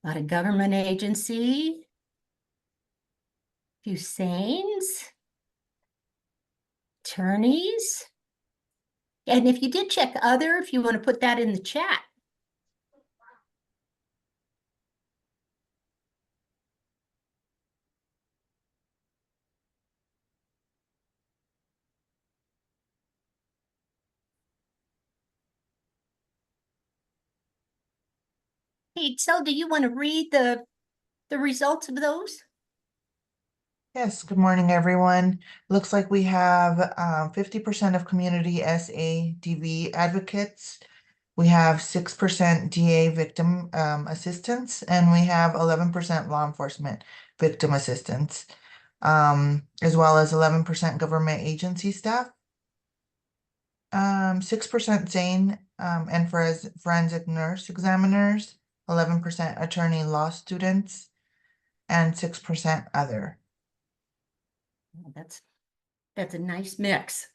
Not a government agency. Few sanes. Attorneys. And if you did check other, if you want to put that in the chat. Hey, so do you want to read the results of those? Yes, good morning, everyone. Looks like we have 50% of community SADV advocates. We have 6% DA victim assistance, and we have 11% law enforcement victim assistance, as well as 11% government agency staff, 6% SANE and forensic nurse examiners, 11% attorney law students, and 6% other. Oh, that's a nice mix.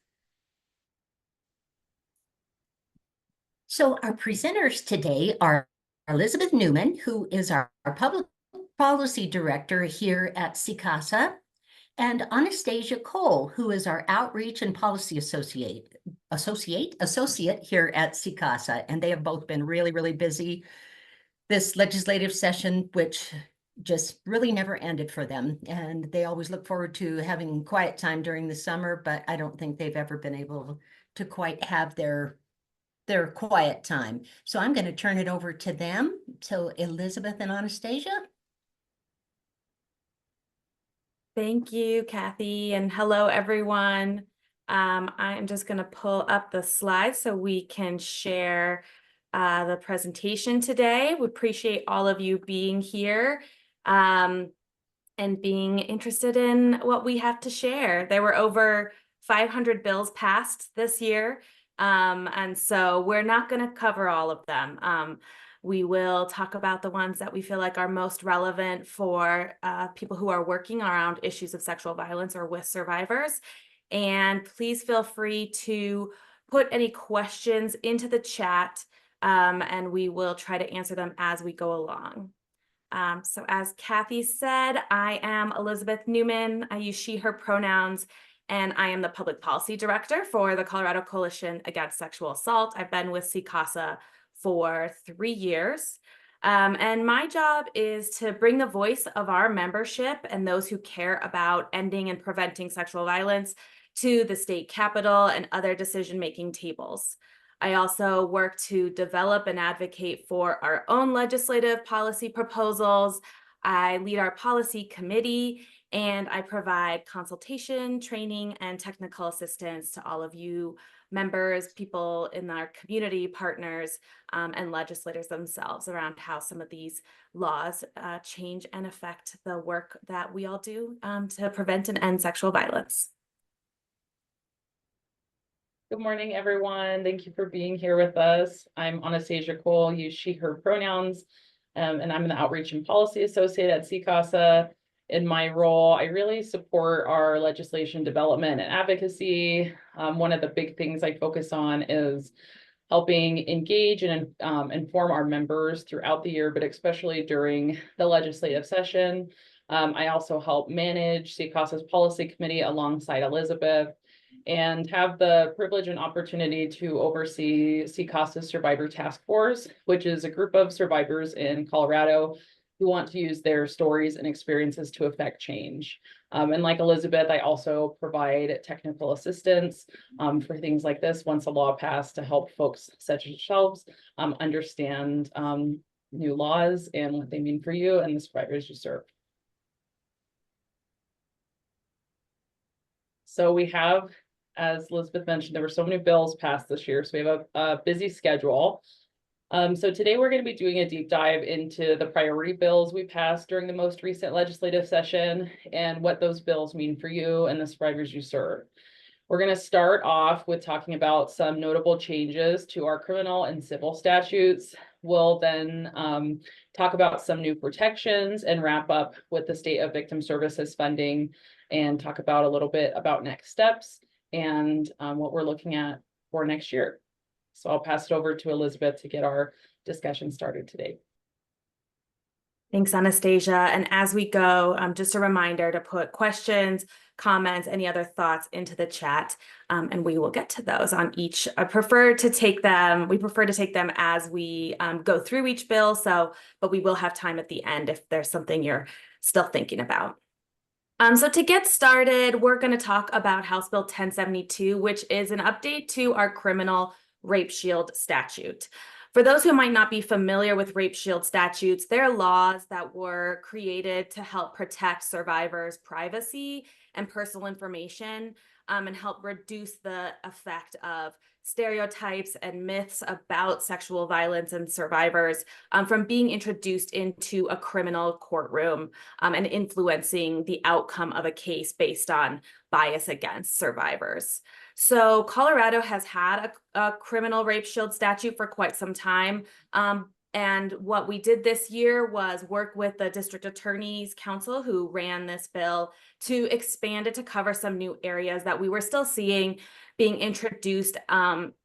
So our presenters today are Elizabeth Newman, who is our public policy director here at CCASA, and Anastasia Cole, who is our outreach and policy associate here at CCASA. And they have both been really, really busy this legislative session, which just really never ended for them. And they always look forward to having quiet time during the summer, but I don't think they've ever been able to quite have their quiet time. So I'm going to turn it over to them. So Elizabeth and Anastasia. Thank you, Kathy, and hello, everyone. I'm just going to pull up the slides so we can share the presentation today. We appreciate all of you being here and being interested in what we have to share. There were over 500 bills passed this year, and so we're not going to cover all of them. We will talk about the ones that we feel like are most relevant for people who are working around issues of sexual violence or with survivors. And please feel free to put any questions into the chat, and we will try to answer them as we go along. So as Kathy said, I am Elizabeth Newman. I use she, her pronouns, and I am the public policy director for the Colorado Coalition Against Sexual Assault. I've been with CCASA for 3 years. And my job is to bring the voice of our membership and those who care about ending and preventing sexual violence to the state capitol and other decision-making tables. I also work to develop and advocate for our own legislative policy proposals. I lead our policy committee, and I provide consultation, training, and technical assistance to all of you members, people in our community, partners, and legislators themselves around how some of these laws change and affect the work that we all do to prevent and end sexual violence. Good morning, everyone. Thank you for being here with us. I'm Anastasia Cole, use she, her pronouns, and I'm an outreach and policy associate at CCASA. In my role, I really support our legislation development and advocacy. One of the big things I focus on is helping engage and inform our members throughout the year, but especially during the legislative session. I also help manage CCASA's policy committee alongside Elizabeth, and have the privilege and opportunity to oversee CCASA's Survivor Task Force, which is a group of survivors in Colorado who want to use their stories and experiences to affect change. And like Elizabeth, I also provide technical assistance for things like this once a law passed to help folks such as yourselves understand new laws and what they mean for you and the survivors you serve. So we have, as Elizabeth mentioned, there were so many bills passed this year, so we have a busy schedule. So today we're going to be doing a deep dive into the priority bills we passed during the most recent legislative session and what those bills mean for you and the survivors you serve. We're going to start off with talking about some notable changes to our criminal and civil statutes. We'll then talk about some new protections and wrap up with the state of victim services funding and talk about a little bit about next steps and what we're looking at for next year. So I'll pass it over to Elizabeth to get our discussion started today. Thanks, Anastasia. And as we go, just a reminder to put questions, comments, any other thoughts into the chat, and we will get to those on each. We prefer to take them as we go through each bill. But we will have time at the end if there's something you're still thinking about. So to get started, we're going to talk about House Bill 1072, which is an update to our criminal rape shield statute. For those who might not be familiar with rape shield statutes, they're laws that were created to help protect survivors' privacy and personal information, and help reduce the effect of stereotypes and myths about sexual violence and survivors from being introduced into a criminal courtroom and influencing the outcome of a case based on bias against survivors. So Colorado has had a criminal rape shield statute for quite some time. And what we did this year was work with the District Attorney's Council, who ran this bill, to expand it to cover some new areas that we were still seeing being introduced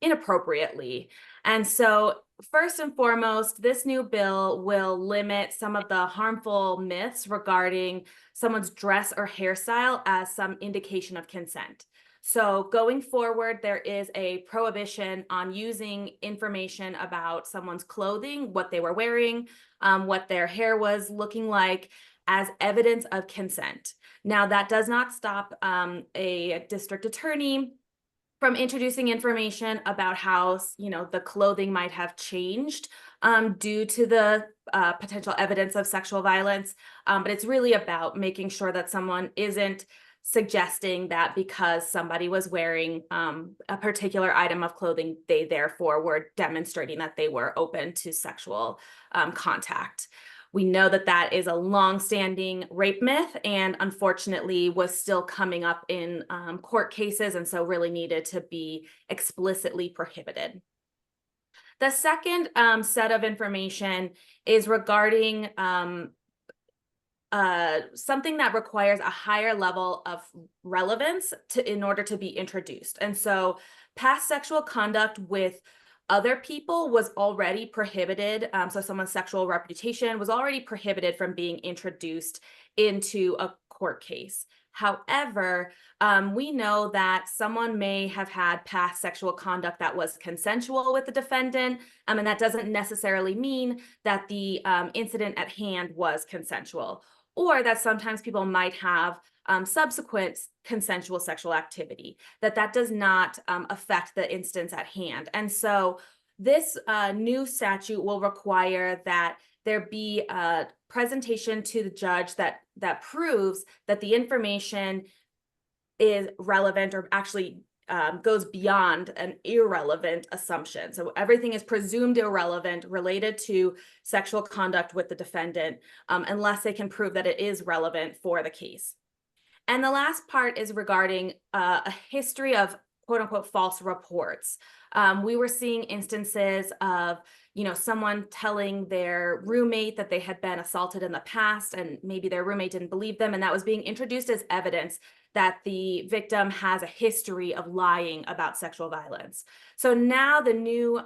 inappropriately. And so first and foremost, this new bill will limit some of the harmful myths regarding someone's dress or hairstyle as some indication of consent. So going forward, there is a prohibition on using information about someone's clothing, what they were wearing, what their hair was looking like, as evidence of consent. Now, that does not stop a district attorney from introducing information about how, the clothing might have changed due to the potential evidence of sexual violence. But it's really about making sure that someone isn't suggesting that because somebody was wearing a particular item of clothing, they therefore were demonstrating that they were open to sexual contact. We know that that is a long-standing rape myth and unfortunately was still coming up in court cases, and so really needed to be explicitly prohibited. The second set of information is regarding something that requires a higher level of relevance in order to be introduced. And so past sexual conduct with other people was already prohibited. So someone's sexual reputation was already prohibited from being introduced into a court case. However, we know that someone may have had past sexual conduct that was consensual with the defendant, and that doesn't necessarily mean that the incident at hand was consensual, or that sometimes people might have subsequent consensual sexual activity, that does not affect the instance at hand. And so this new statute will require that there be a presentation to the judge that proves that the information is relevant or actually goes beyond an irrelevant assumption. So everything is presumed irrelevant related to sexual conduct with the defendant unless they can prove that it is relevant for the case. And the last part is regarding a history of quote unquote false reports. We were seeing instances of, someone telling their roommate that they had been assaulted in the past, and maybe their roommate didn't believe them, and that was being introduced as evidence that the victim has a history of lying about sexual violence. So now the new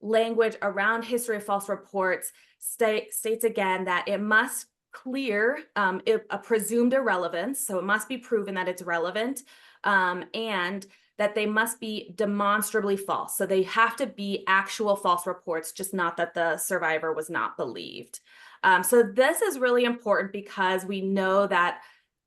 language around history of false reports states again that it must clear a presumed irrelevance, so it must be proven that it's relevant, and that they must be demonstrably false. So they have to be actual false reports, just not that the survivor was not believed. So this is really important because we know that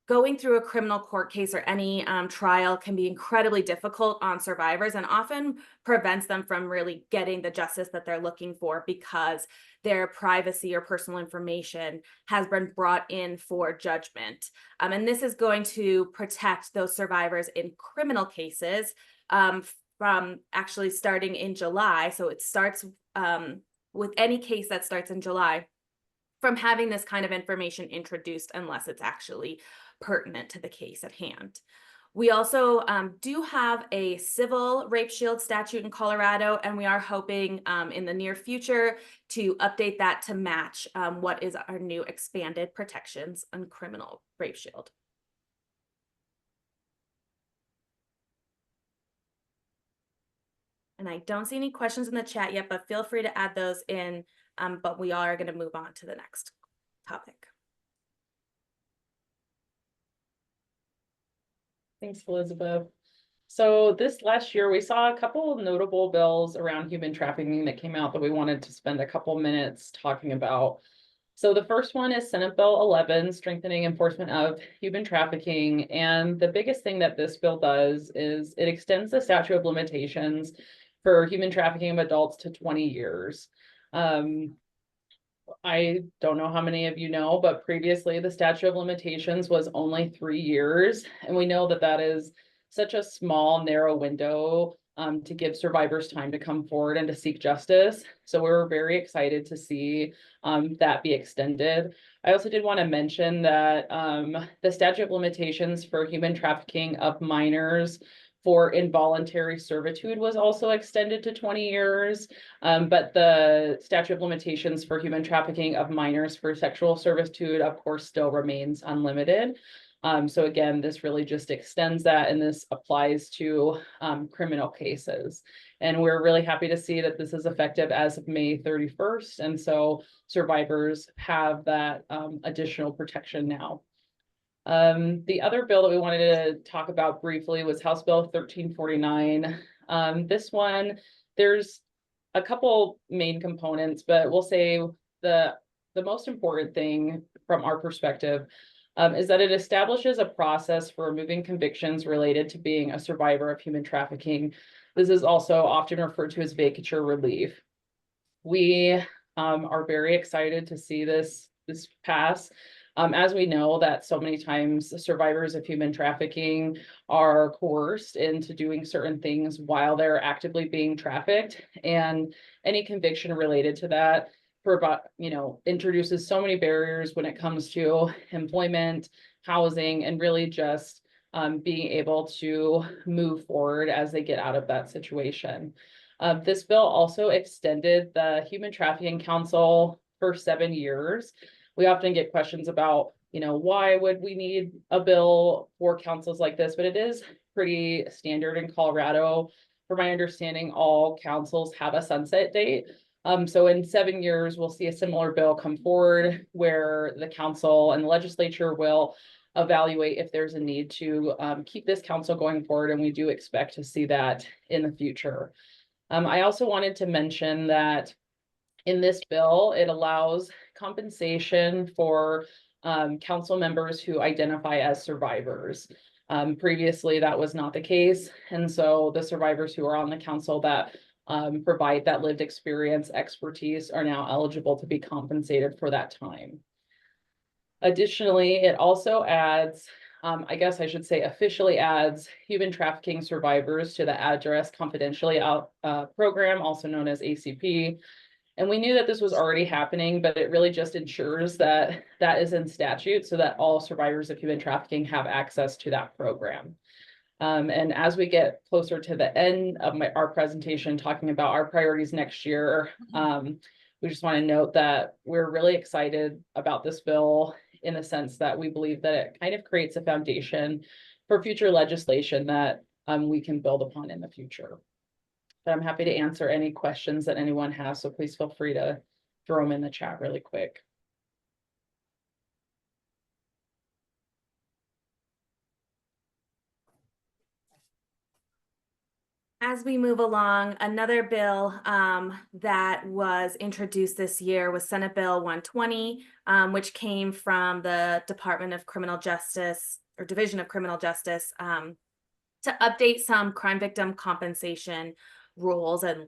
going through a criminal court case or any trial can be incredibly difficult on survivors and often prevents them from really getting the justice that they're looking for because their privacy or personal information has been brought in for judgment. And this is going to protect those survivors in criminal cases from actually starting in July. So it starts with any case that starts in July from having this kind of information introduced unless it's actually pertinent to the case at hand. We also do have a civil rape shield statute in Colorado, and we are hoping in the near future to update that to match what is our new expanded protections on criminal rape shield. And I don't see any questions in the chat yet, but feel free to add those in, but we are going to move on to the next topic. Thanks, Elizabeth. So this last year, we saw a couple of notable bills around human trafficking that came out that we wanted to spend a couple minutes talking about. So the first one is Senate Bill 11, strengthening enforcement of human trafficking. And the biggest thing that this bill does is it extends the statute of limitations for human trafficking of adults to 20 years. I don't know how many of you know, but previously the statute of limitations was only 3 years. And we know that that is such a small, narrow window to give survivors time to come forward and to seek justice. So we were very excited to see that be extended. I also did want to mention that the statute of limitations for human trafficking of minors for involuntary servitude was also extended to 20 years. But the statute of limitations for human trafficking of minors for sexual servitude, of course, still remains unlimited. So again, this really just extends that, and this applies to criminal cases. And we're really happy to see that this is effective as of May 31st. And so survivors have that additional protection now. The other bill that we wanted to talk about briefly was House Bill 1349. This one, there's a couple main components, but we'll say the most important thing from our perspective is that it establishes a process for removing convictions related to being a survivor of human trafficking. This is also often referred to as vacatur relief. We are very excited to see this pass. As we know that so many times survivors of human trafficking are coerced into doing certain things while they're actively being trafficked, and any conviction related to that introduces so many barriers when it comes to employment, housing, and really just being able to move forward as they get out of that situation. This bill also extended the Human Trafficking Council for 7 years. We often get questions about, why would we need a bill for councils like this? But it is pretty standard in Colorado. From my understanding, all councils have a sunset date. So in 7 years, we'll see a similar bill come forward where the council and the legislature will evaluate if there's a need to keep this council going forward. And we do expect to see that in the future. I also wanted to mention that in this bill, it allows compensation for council members who identify as survivors. Previously, that was not the case. And so the survivors who are on the council that provide that lived experience expertise are now eligible to be compensated for that time. Additionally, it also adds, I guess I should say officially adds human trafficking survivors to the Address Confidentially Out program, also known as ACP. And we knew that this was already happening, but it really just ensures that that is in statute so that all survivors of human trafficking have access to that program. And as we get closer to the end of our presentation, talking about our priorities next year, we just want to note that we're really excited about this bill in the sense that we believe that it kind of creates a foundation for future legislation that we can build upon in the future. But I'm happy to answer any questions that anyone has, so please feel free to throw them in the chat really quick. As we move along, another bill that was introduced this year was Senate Bill 120, which came from the Department of Criminal Justice or Division of Criminal Justice to update some crime victim compensation rules and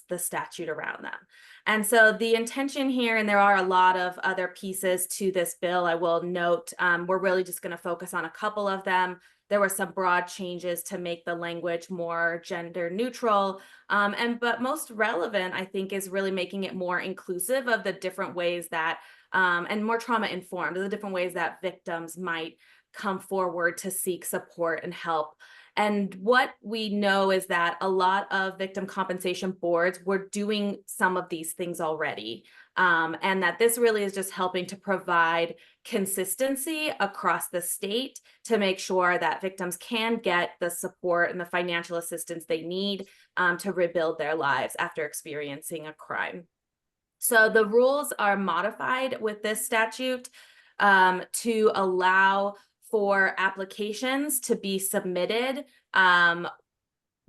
the statute around them. And so the intention here, and there are a lot of other pieces to this bill, I will note, we're really just going to focus on a couple of them. There were some broad changes to make the language more gender neutral. But most relevant, I think, is really making it more inclusive of the different ways that, and more trauma informed, the different ways that victims might come forward to seek support and help. And what we know is that a lot of victim compensation boards were doing some of these things already. And that this really is just helping to provide consistency across the state to make sure that victims can get the support and the financial assistance they need to rebuild their lives after experiencing a crime. So the rules are modified with this statute to allow for applications to be submitted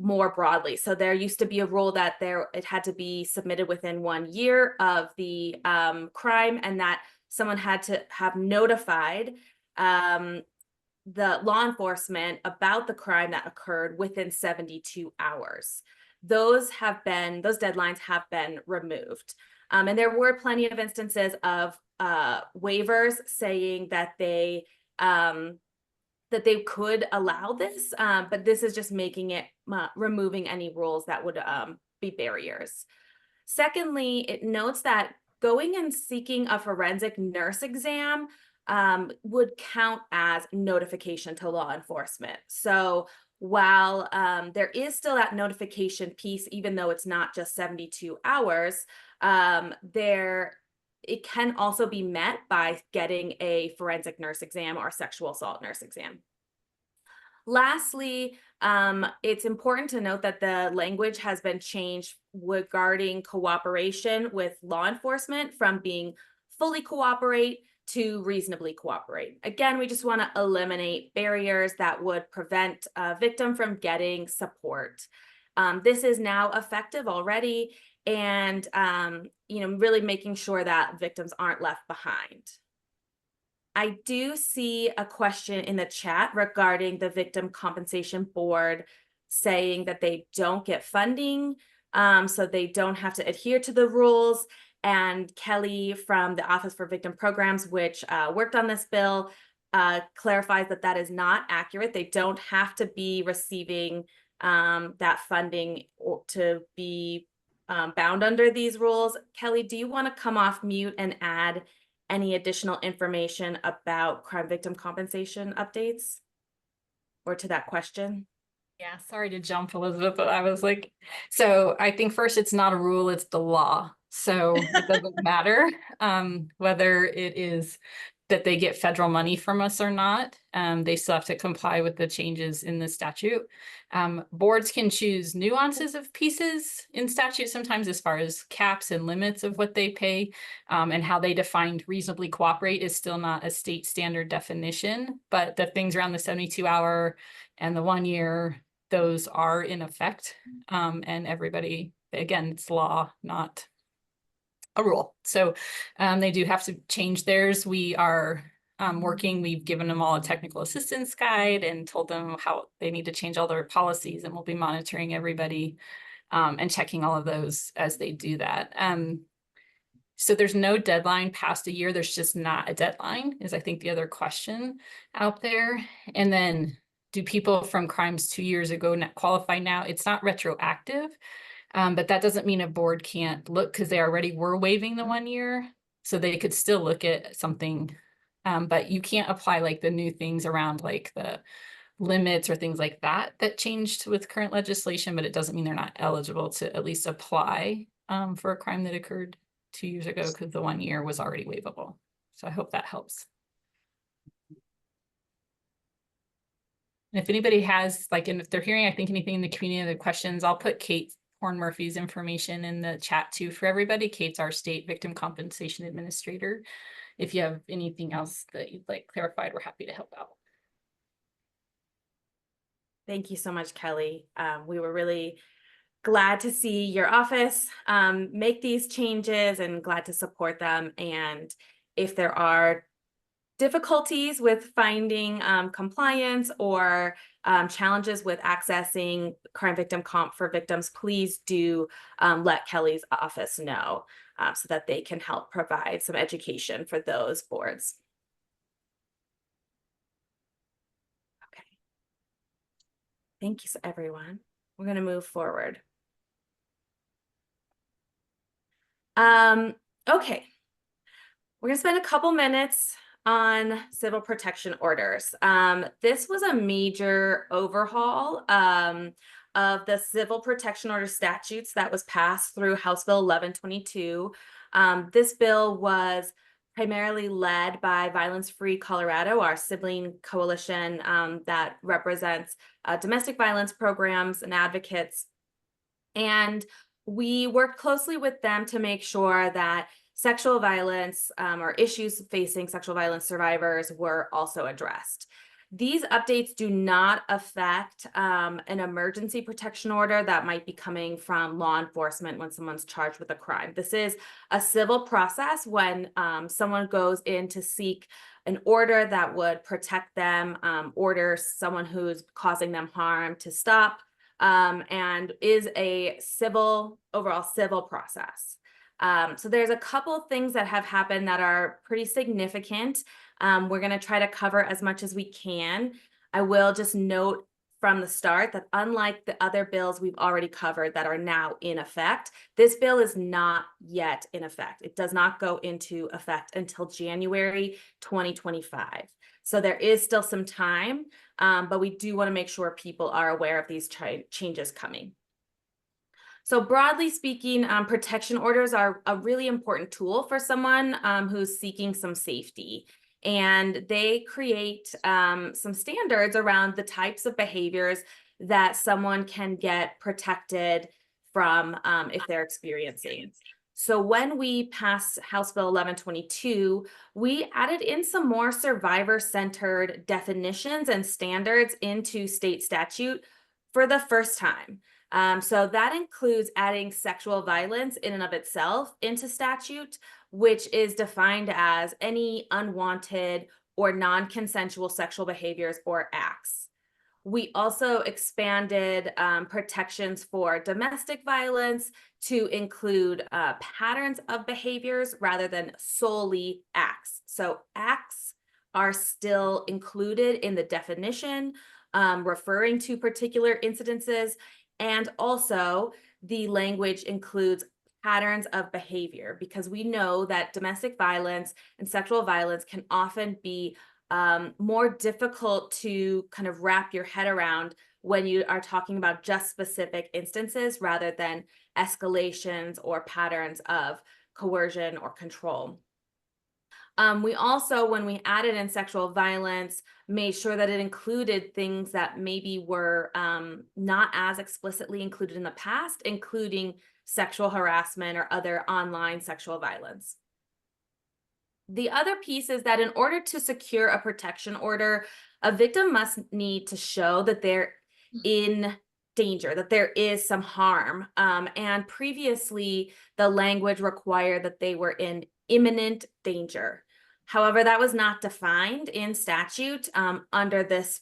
more broadly. So there used to be a rule that it had to be submitted within 1 year of the crime, and that someone had to have notified the law enforcement about the crime that occurred within 72 hours. Those deadlines have been removed. And there were plenty of instances of waivers saying that they could allow this, but this is just making it, removing any rules that would be barriers. Secondly, it notes that going and seeking a forensic nurse exam would count as notification to law enforcement. So while there is still that notification piece, even though it's not just 72 hours, it can also be met by getting a forensic nurse exam or sexual assault nurse exam. Lastly, it's important to note that the language has been changed regarding cooperation with law enforcement from being fully cooperate to reasonably cooperate. Again, we just want to eliminate barriers that would prevent a victim from getting support. This is now effective already, and really making sure that victims aren't left behind. I do see a question in the chat regarding the Victim Compensation Board saying that they don't get funding, so they don't have to adhere to the rules. And Kelly from the Office for Victim Programs, which worked on this bill, clarifies that that is not accurate. They don't have to be receiving that funding to be bound under these rules. Kelly, do you want to come off mute and add any additional information about crime victim compensation updates or to that question? Yeah, sorry to jump, Elizabeth, but I was like, so I think first it's not a rule, it's the law. So it doesn't matter whether it is that they get federal money from us or not. They still have to comply with the changes in the statute. Boards can choose nuances of pieces in statute sometimes as far as caps and limits of what they pay, and how they defined reasonably cooperate is still not a state standard definition, but the things around the 72-hour and the 1 year, those are in effect. And everybody, again, it's law, not a rule. So they do have to change theirs. We are working, we've given them all a technical assistance guide and told them how they need to change all their policies, and we'll be monitoring everybody and checking all of those as they do that. So there's no deadline past a year. There's just not a deadline is I think the other question out there. And then do people from crimes 2 years ago qualify now? It's not retroactive. But that doesn't mean a board can't look, because they already were waiving the 1 year. So they could still look at something, but you can't apply like the new things around like the limits or things like that changed with current legislation, but it doesn't mean they're not eligible to at least apply for a crime that occurred 2 years ago, because the 1 year was already waivable. So I hope that helps. And if anybody has and if they're hearing, I think anything in the community, other questions, I'll put Kate Horn Murphy's information in the chat too for everybody. Kate's our state victim compensation administrator. If you have anything else that you'd like clarified, we're happy to help out. Thank you so much, Kelly. We were really glad to see your office make these changes and glad to support them. And if there are difficulties with finding compliance or challenges with accessing crime victim comp for victims, please do let Kelly's office know so that they can help provide some education for those boards. Okay. Thank you, everyone. We're going to move forward. Okay. We're going to spend a couple minutes on civil protection orders. This was a major overhaul of the civil protection order statutes that was passed through House Bill 1122. This bill was primarily led by Violence Free Colorado, our sibling coalition that represents domestic violence programs and advocates. And we worked closely with them to make sure that sexual violence or issues facing sexual violence survivors were also addressed. These updates do not affect an emergency protection order that might be coming from law enforcement when someone's charged with a crime. This is a civil process when someone goes in to seek an order that would protect them, order someone who's causing them harm to stop, and is a overall civil process. So there's a couple things that have happened that are pretty significant. We're going to try to cover as much as we can. I will just note from the start that unlike the other bills we've already covered that are now in effect, this bill is not yet in effect. It does not go into effect until January 2025. So there is still some time, but we do want to make sure people are aware of these changes coming. So broadly speaking, protection orders are a really important tool for someone who's seeking some safety. And they create some standards around the types of behaviors that someone can get protected from if they're experiencing. So when we passed House Bill 1122, we added in some more survivor-centered definitions and standards into state statute for the first time. So that includes adding sexual violence in and of itself into statute, which is defined as any unwanted or non-consensual sexual behaviors or acts. We also expanded protections for domestic violence to include patterns of behaviors rather than solely acts. So acts are still included in the definition, referring to particular incidences, and also the language includes patterns of behavior, because we know that domestic violence and sexual violence can often be more difficult to kind of wrap your head around when you are talking about just specific instances rather than escalations or patterns of coercion or control. We also, when we added in sexual violence, made sure that it included things that maybe were not as explicitly included in the past, including sexual harassment or other online sexual violence. The other piece is that in order to secure a protection order, a victim must need to show that they're in danger, that there is some harm. And previously, the language required that they were in imminent danger. However, that was not defined in statute under this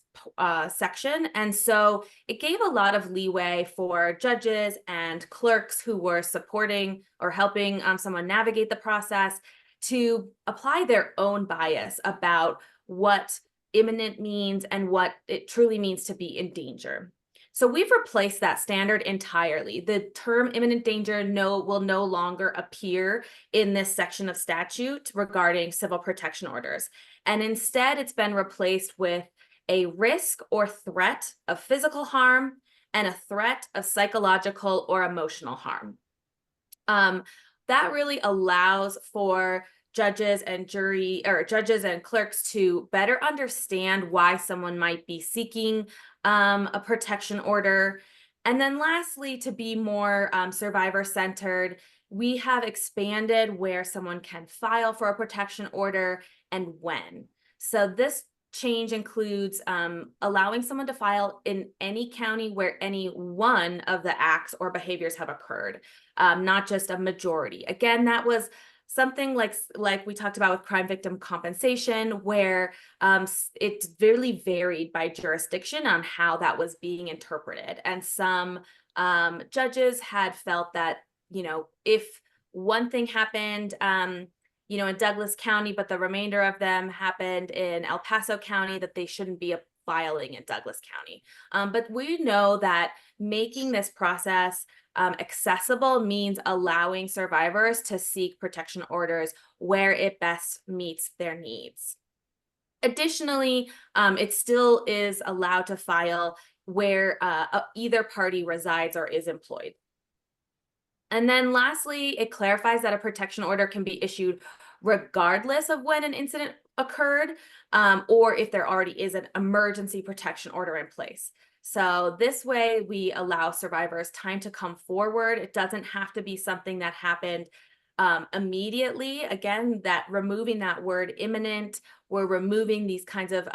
section. And so it gave a lot of leeway for judges and clerks who were supporting or helping someone navigate the process to apply their own bias about what imminent means and what it truly means to be in danger. So we've replaced that standard entirely. The term imminent danger will no longer appear in this section of statute regarding civil protection orders. And instead, it's been replaced with a risk or threat of physical harm and a threat of psychological or emotional harm. That really allows for judges and clerks to better understand why someone might be seeking a protection order. And then lastly, to be more survivor-centered, we have expanded where someone can file for a protection order and when. So this change includes allowing someone to file in any county where any one of the acts or behaviors have occurred, not just a majority. Again, that was something like we talked about with crime victim compensation, where it really varied by jurisdiction on how that was being interpreted. And some judges had felt that, if one thing happened, in Douglas County, but the remainder of them happened in El Paso County, that they shouldn't be filing in Douglas County. But we know that making this process accessible means allowing survivors to seek protection orders where it best meets their needs. Additionally, it still is allowed to file where either party resides or is employed. And then lastly, it clarifies that a protection order can be issued regardless of when an incident occurred, or if there already is an emergency protection order in place. So this way we allow survivors time to come forward. It doesn't have to be something that happened immediately. Again, that removing that word imminent, we're removing these kinds of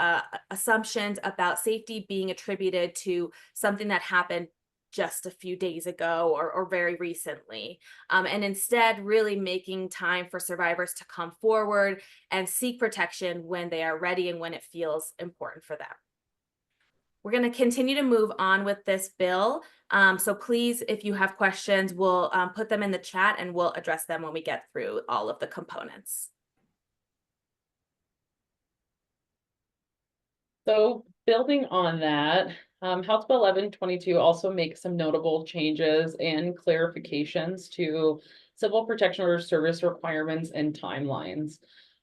assumptions about safety being attributed to something that happened just a few days ago or very recently. And instead really making time for survivors to come forward and seek protection when they are ready and when it feels important for them. We're going to continue to move on with this bill. So please, if you have questions, we'll put them in the chat and we'll address them when we get through all of the components. So building on that, House Bill 1122 also makes some notable changes and clarifications to civil protection order service requirements and timelines.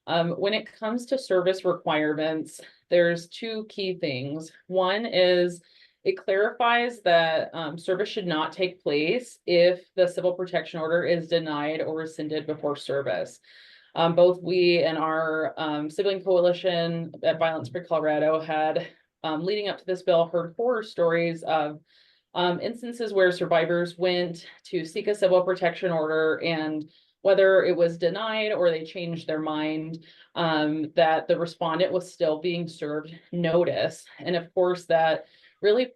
When it comes to service requirements, there's two key things. One is it clarifies that service should not take place if the civil protection order is denied or rescinded before service. Both we and our sibling coalition at Violence Free Colorado had, leading up to this bill, heard horror stories of instances where survivors went to seek a civil protection order, and whether it was denied or they changed their mind, that the respondent was still being served notice. And of course, that really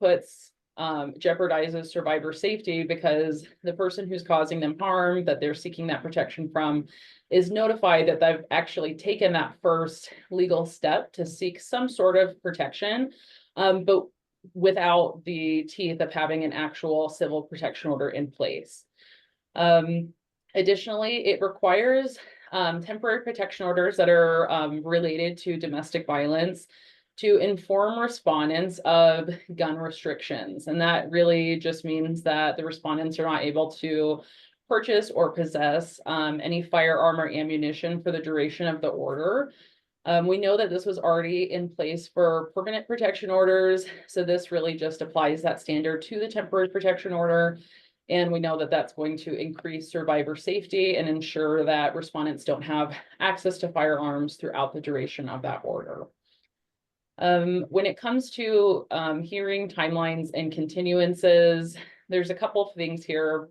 jeopardizes survivor safety, because the person who's causing them harm that they're seeking that protection from is notified that they've actually taken that first legal step to seek some sort of protection, but without the teeth of having an actual civil protection order in place. Additionally, it requires temporary protection orders that are related to domestic violence to inform respondents of gun restrictions. And that really just means that the respondents are not able to purchase or possess any firearm or ammunition for the duration of the order. We know that this was already in place for permanent protection orders, so this really just applies that standard to the temporary protection order. And we know that that's going to increase survivor safety and ensure that respondents don't have access to firearms throughout the duration of that order. When it comes to hearing timelines and continuances, there's a couple of things here.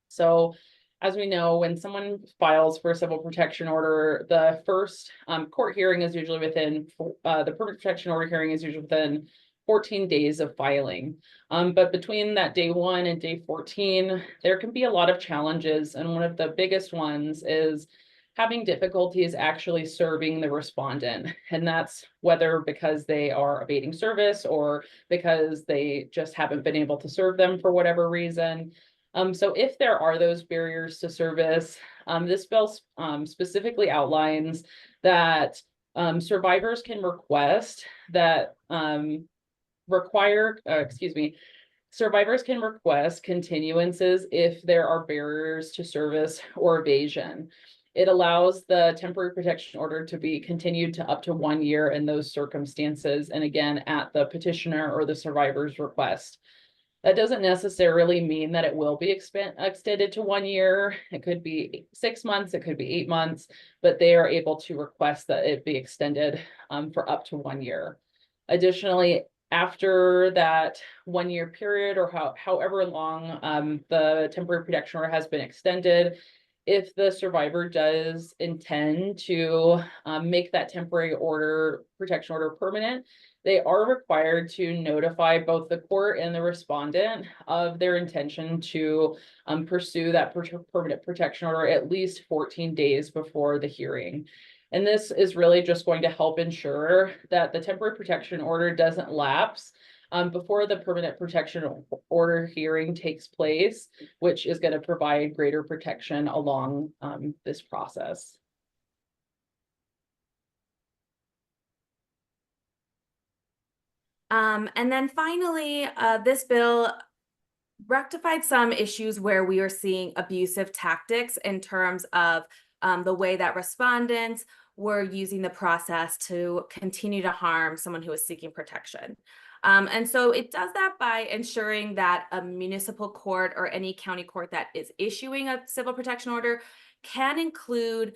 So as we know, when someone files for a civil protection order, the first court hearing is usually within, the permanent protection order hearing is usually within 14 days of filing. But between that day 1 and day 14, there can be a lot of challenges. And one of the biggest ones is having difficulties actually serving the respondent. And that's whether because they are evading service or because they just haven't been able to serve them for whatever reason. So if there are those barriers to service, this bill specifically outlines that survivors can request that survivors can request continuances if there are barriers to service or evasion. It allows the temporary protection order to be continued to up to 1 year in those circumstances, and again, at the petitioner or the survivor's request. That doesn't necessarily mean that it will be extended to 1 year. It could be 6 months, it could be 8 months, but they are able to request that it be extended for up to 1 year. Additionally, after that 1 year period, or however long the temporary protection order has been extended, if the survivor does intend to make that temporary protection order permanent, they are required to notify both the court and the respondent of their intention to pursue that permanent protection order at least 14 days before the hearing. And this is really just going to help ensure that the temporary protection order doesn't lapse before the permanent protection order hearing takes place, which is going to provide greater protection along this process. And then finally, this bill rectified some issues where we are seeing abusive tactics in terms of the way that respondents were using the process to continue to harm someone who is seeking protection. And so it does that by ensuring that a municipal court or any county court that is issuing a civil protection order can include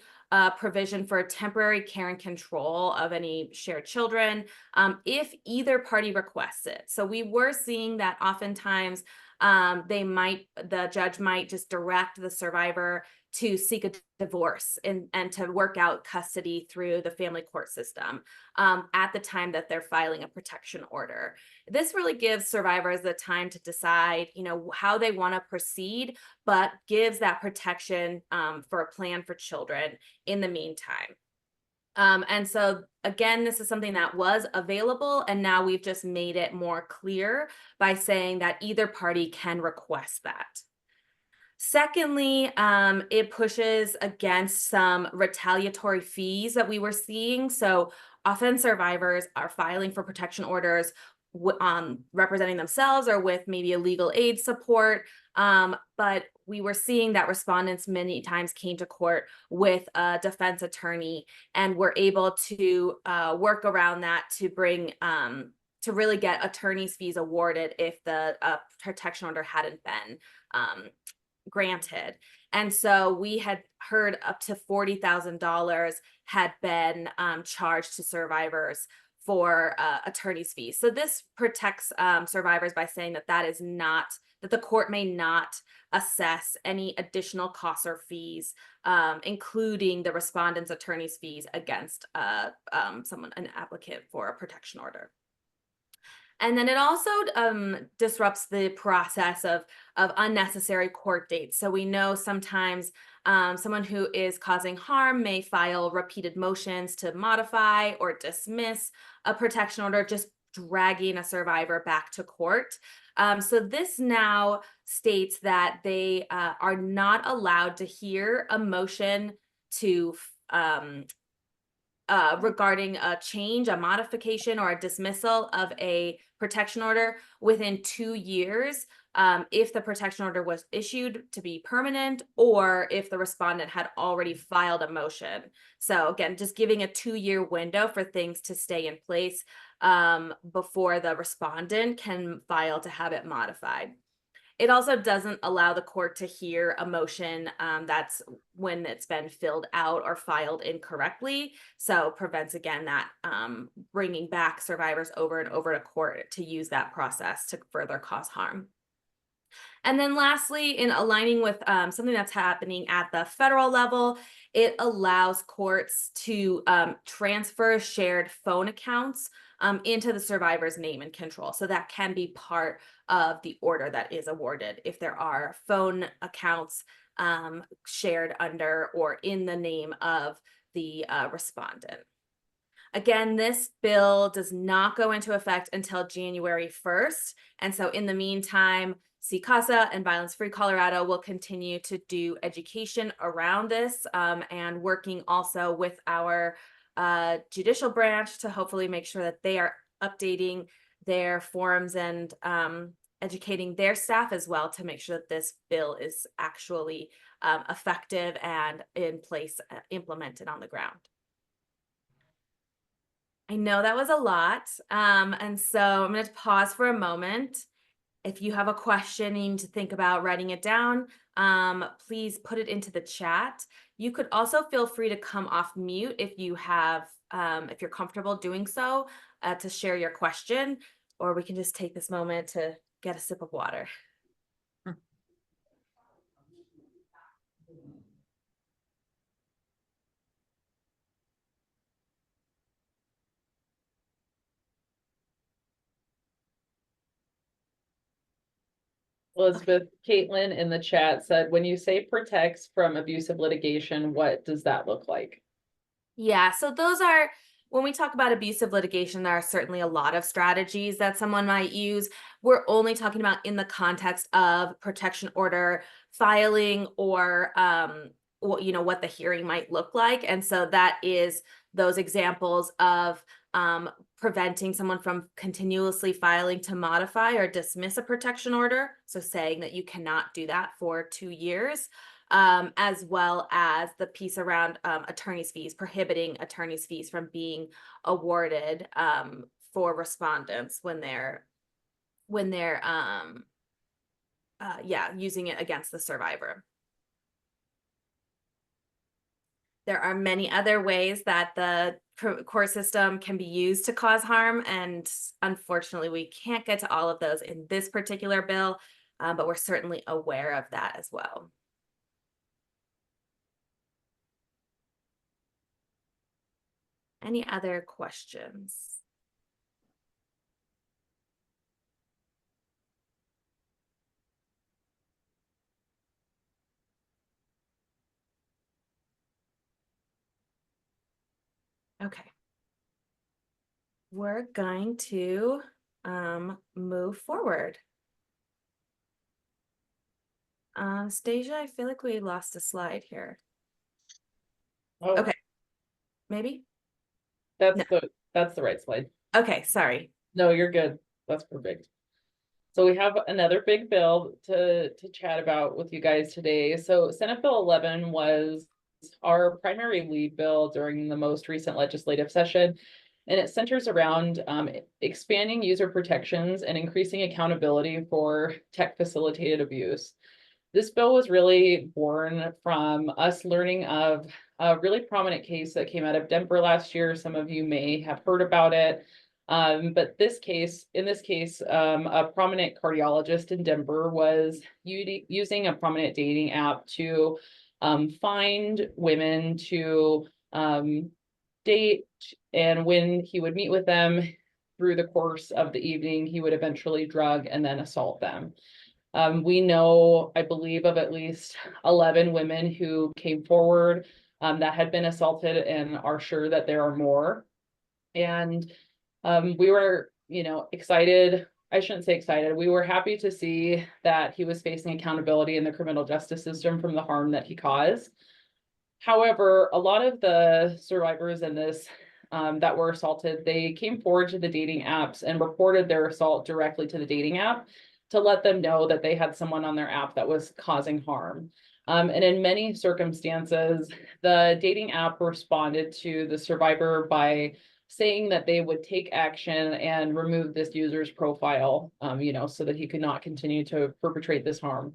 provision for temporary care and control of any shared children if either party requests it. So we were seeing that oftentimes the judge might just direct the survivor to seek a divorce and to work out custody through the family court system at the time that they're filing a protection order. This really gives survivors the time to decide, how they want to proceed, but gives that protection for a plan for children in the meantime. And so again, this is something that was available, and now we've just made it more clear by saying that either party can request that. Secondly, it pushes against some retaliatory fees that we were seeing. So often survivors are filing for protection orders representing themselves or with maybe a legal aid support. But we were seeing that respondents many times came to court with a defense attorney and were able to work around that to bring to really get attorney's fees awarded if the protection order hadn't been granted. And so we had heard up to $40,000 had been charged to survivors for attorney's fees. So this protects survivors by saying that that the court may not assess any additional costs or fees, including the respondent's attorney's fees against an applicant for a protection order. And then it also disrupts the process of unnecessary court dates. So we know sometimes someone who is causing harm may file repeated motions to modify or dismiss a protection order, just dragging a survivor back to court. So this now states that they are not allowed to hear a motion to regarding a change, a modification, or a dismissal of a protection order within 2 years if the protection order was issued to be permanent or if the respondent had already filed a motion. So again, just giving a 2-year window for things to stay in place before the respondent can file to have it modified. It also doesn't allow the court to hear a motion that's when it's been filled out or filed incorrectly. So prevents, again, that bringing back survivors over and over to court to use that process to further cause harm. And then lastly, in aligning with something that's happening at the federal level, it allows courts to transfer shared phone accounts into the survivor's name and control. So that can be part of the order that is awarded if there are phone accounts shared under or in the name of the respondent. Again, this bill does not go into effect until January 1st. And so in the meantime, CCASA and Violence Free Colorado will continue to do education around this and working also with our judicial branch to hopefully make sure that they are updating their forms and educating their staff as well to make sure that this bill is actually effective and in place, implemented on the ground. I know that was a lot. And so I'm going to pause for a moment. If you have a question, you need to think about writing it down, please put it into the chat. You could also feel free to come off mute if you have, if you're comfortable doing so, to share your question, or we can just take this moment to get a sip of water. Elizabeth, Caitlin in the chat said, when you say protects from abusive litigation, what does that look like? Yeah, so those are, when we talk about abusive litigation, there are certainly a lot of strategies that someone might use. We're only talking about in the context of protection order filing or what the hearing might look like. And so that is those examples of preventing someone from continuously filing to modify or dismiss a protection order. So saying that you cannot do that for 2 years. As well as the piece around attorney's fees, prohibiting attorney's fees from being awarded for respondents when they're using it against the survivor. There are many other ways that the court system can be used to cause harm, and unfortunately, we can't get to all of those in this particular bill, but we're certainly aware of that as well. Any other questions? Okay. We're going to move forward. Stasia, I feel like we lost a slide here. Oh, Okay. Maybe? that's No. that's the right slide. Okay, sorry. No, you're good. That's perfect. So we have another big bill to chat about with you guys today. So Senate Bill 11 was our primary lead bill during the most recent legislative session. And it centers around expanding user protections and increasing accountability for tech facilitated abuse. This bill was really born from us learning of a really prominent case that came out of Denver last year. Some of you may have heard about it. But in this case, a prominent cardiologist in Denver was using a prominent dating app to find women to date, and when he would meet with them through the course of the evening, he would eventually drug and then assault them. We know, I believe, of at least 11 women who came forward that had been assaulted, and are sure that there are more. And we were, excited. I shouldn't say excited. We were happy to see that he was facing accountability in the criminal justice system from the harm that he caused. However, a lot of the survivors in this that were assaulted, they came forward to the dating apps and reported their assault directly to the dating app to let them know that they had someone on their app that was causing harm. And in many circumstances, the dating app responded to the survivor by saying that they would take action and remove this user's profile, so that he could not continue to perpetrate this harm.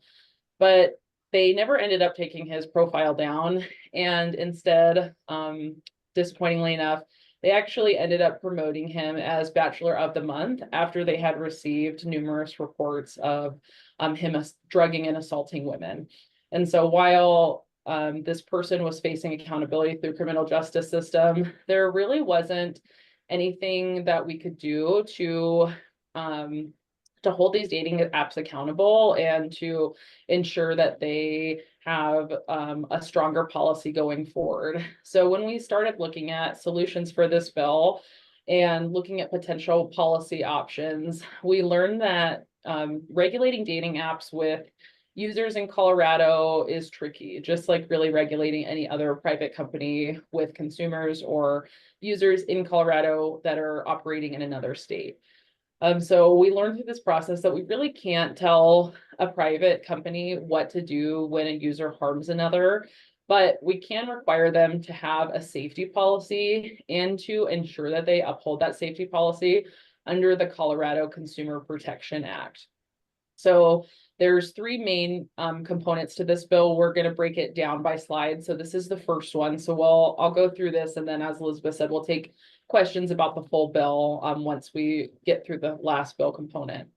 But they never ended up taking his profile down, and instead, disappointingly enough, they actually ended up promoting him as Bachelor of the Month after they had received numerous reports of him drugging and assaulting women. And so while this person was facing accountability through criminal justice system, there really wasn't anything that we could do to hold these dating apps accountable and to ensure that they have a stronger policy going forward. So when we started looking at solutions for this bill and looking at potential policy options, we learned that regulating dating apps with users in Colorado is tricky, just like really regulating any other private company with consumers or users in Colorado that are operating in another state. So we learned through this process that we really can't tell a private company what to do when a user harms another, but we can require them to have a safety policy and to ensure that they uphold that safety policy under the Colorado Consumer Protection Act. So there's three main components to this bill. We're going to break it down by slide. So this is the first one. So I'll go through this, and then, as Elizabeth said, we'll take questions about the full bill once we get through the last bill component.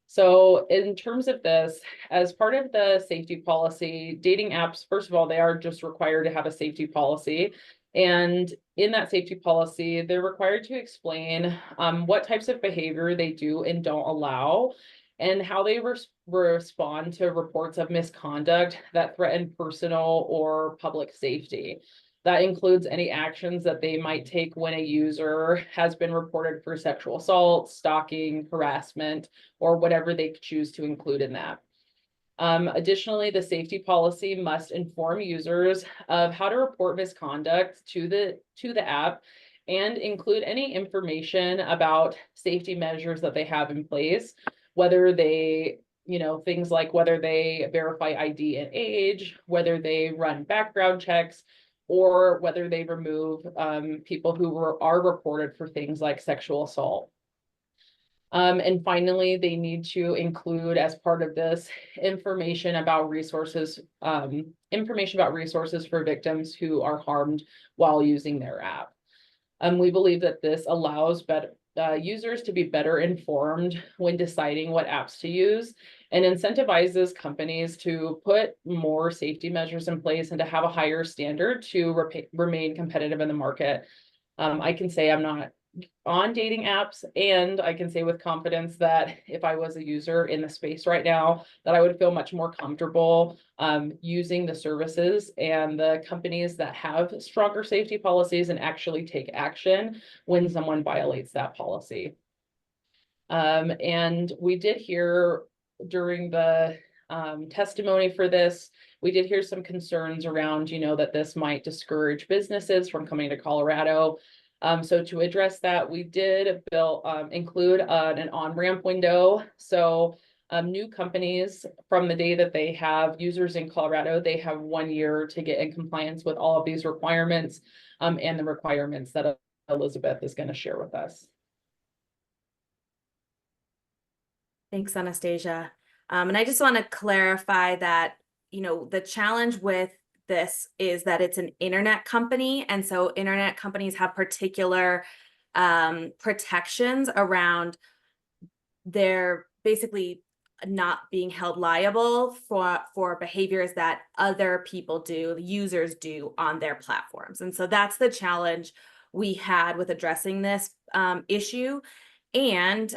So in terms of this, as part of the safety policy, dating apps, first of all, they are just required to have a safety policy. And in that safety policy, they're required to explain what types of behavior they do and don't allow, and how they respond to reports of misconduct that threaten personal or public safety. That includes any actions that they might take when a user has been reported for sexual assault, stalking, harassment, or whatever they choose to include in that. Additionally, the safety policy must inform users of how to report misconduct to the app and include any information about safety measures that they have in place, whether they, things like whether they verify ID and age, whether they run background checks, or whether they remove people who are reported for things like sexual assault. And finally, they need to include as part of this information about resources for victims who are harmed while using their app. We believe that this allows users to be better informed when deciding what apps to use, and incentivizes companies to put more safety measures in place and to have a higher standard to remain competitive in the market. I can say I'm not on dating apps, and I can say with confidence that if I was a user in the space right now, that I would feel much more comfortable using the services and the companies that have stronger safety policies and actually take action when someone violates that policy. And we did hear during the testimony for this, we did hear some concerns around, that this might discourage businesses from coming to Colorado. So to address that, we did include an on-ramp window. So new companies, from the day that they have users in Colorado, they have 1 year to get in compliance with all of these requirements, and the requirements that Elizabeth is going to share with us. Thanks, Anastasia. And I just want to clarify that, the challenge with this is that it's an internet company. And so internet companies have particular protections around their basically not being held liable for behaviors that other people do, users do on their platforms. And so that's the challenge we had with addressing this issue. And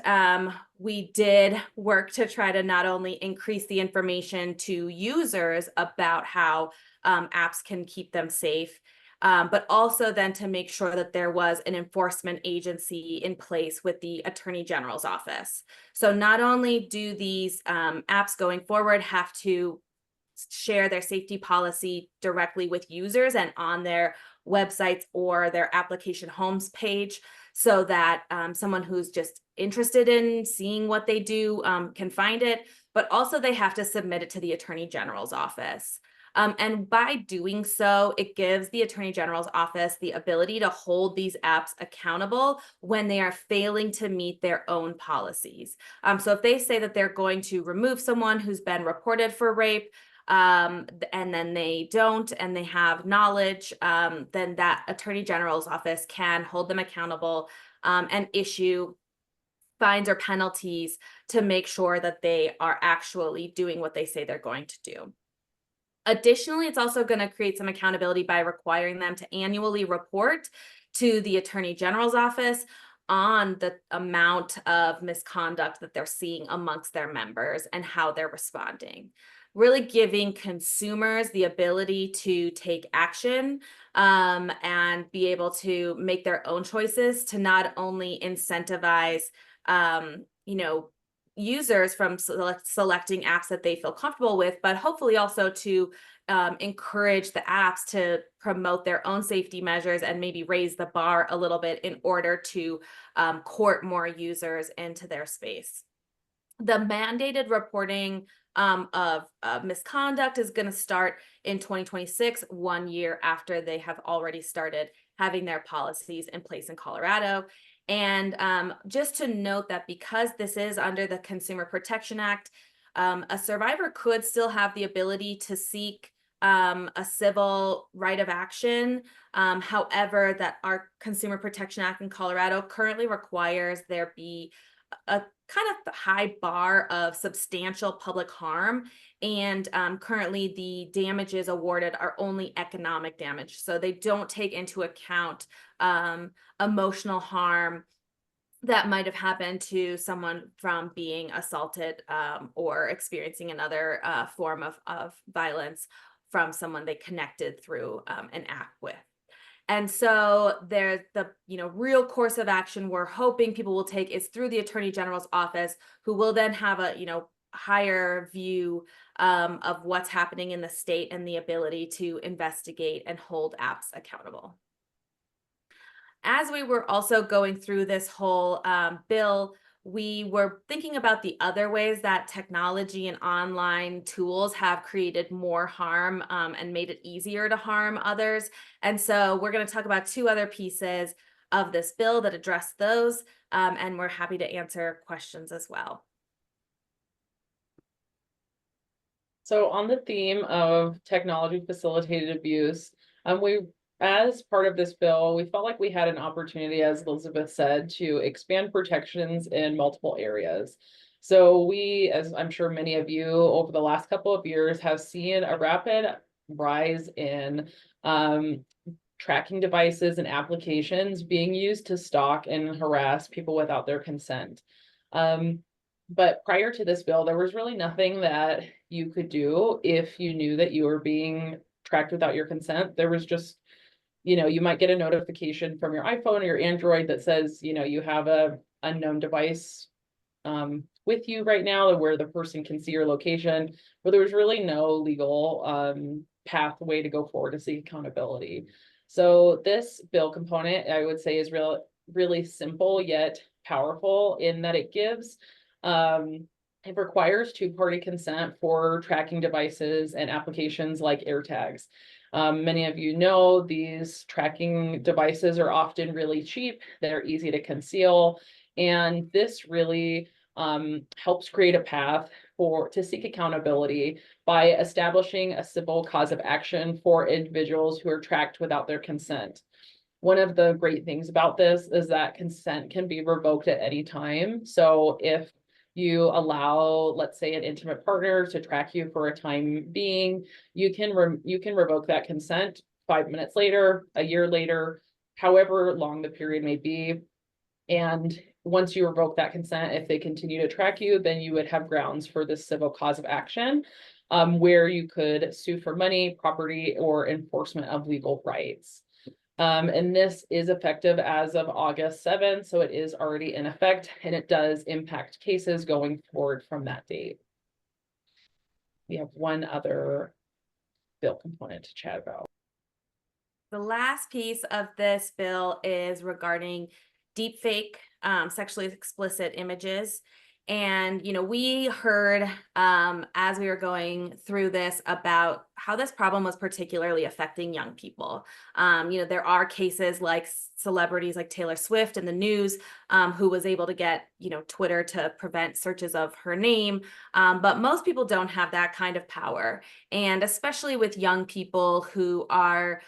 we did work to try to not only increase the information to users about how apps can keep them safe, but also then to make sure that there was an enforcement agency in place with the Attorney General's office. So not only do these apps going forward have to share their safety policy directly with users and on their websites or their application homes page, so that someone who's just interested in seeing what they do can find it, but also they have to submit it to the Attorney General's office. And by doing so, it gives the Attorney General's office the ability to hold these apps accountable when they are failing to meet their own policies. So if they say that they're going to remove someone who's been reported for rape, and then they don't, and they have knowledge, then that Attorney General's office can hold them accountable and issue fines or penalties to make sure that they are actually doing what they say they're going to do. Additionally, it's also going to create some accountability by requiring them to annually report to the Attorney General's office on the amount of misconduct that they're seeing amongst their members and how they're responding. Really giving consumers the ability to take action and be able to make their own choices to not only incentivize, users from selecting apps that they feel comfortable with, but hopefully also to encourage the apps to promote their own safety measures and maybe raise the bar a little bit in order to court more users into their space. The mandated reporting of misconduct is going to start in 2026, 1 year after they have already started having their policies in place in Colorado. And just to note that because this is under the Consumer Protection Act, a survivor could still have the ability to seek a civil right of action. However, that our Consumer Protection Act in Colorado currently requires there be a kind of high bar of substantial public harm. And currently the damages awarded are only economic damage. So they don't take into account emotional harm that might have happened to someone from being assaulted or experiencing another form of violence from someone they connected through an app with. And so there's the real course of action we're hoping people will take is through the Attorney General's office, who will then have a higher view of what's happening in the state and the ability to investigate and hold apps accountable. As we were also going through this whole bill, we were thinking about the other ways that technology and online tools have created more harm and made it easier to harm others. And so we're going to talk about two other pieces. of this bill that address those, and we're happy to answer questions as well. So on the theme of technology facilitated abuse, as part of this bill, we felt like we had an opportunity, as Elizabeth said, to expand protections in multiple areas. So we, as I'm sure many of you over the last couple of years, have seen a rapid rise in tracking devices and applications being used to stalk and harass people without their consent. But prior to this bill, there was really nothing that you could do if you knew that you were being tracked without your consent. There was just, you might get a notification from your iPhone or your Android that says, you have a unknown device with you right now, where the person can see your location, but there was really no legal pathway to go forward to seek accountability. So this bill component, I would say, is really simple yet powerful in that it gives it requires two-party consent for tracking devices and applications like AirTags. Many of you know these tracking devices are often really cheap. They're easy to conceal. And this really helps create a path to seek accountability by establishing a civil cause of action for individuals who are tracked without their consent. One of the great things about this is that consent can be revoked at any time. So if you allow, let's say, an intimate partner to track you for a time being, you can revoke that consent 5 minutes later, a year later, however long the period may be. And once you revoke that consent, if they continue to track you, then you would have grounds for this civil cause of action, where you could sue for money, property, or enforcement of legal rights. And this is effective as of August 7th, so it is already in effect, and it does impact cases going forward from that date. We have one other bill component to chat about. The last piece of this bill is regarding deepfake, sexually explicit images. And, we heard as we were going through this about how this problem was particularly affecting young people. There are cases like celebrities like Taylor Swift in the news, who was able to get, Twitter to prevent searches of her name. But most people don't have that kind of power. And especially with young people who are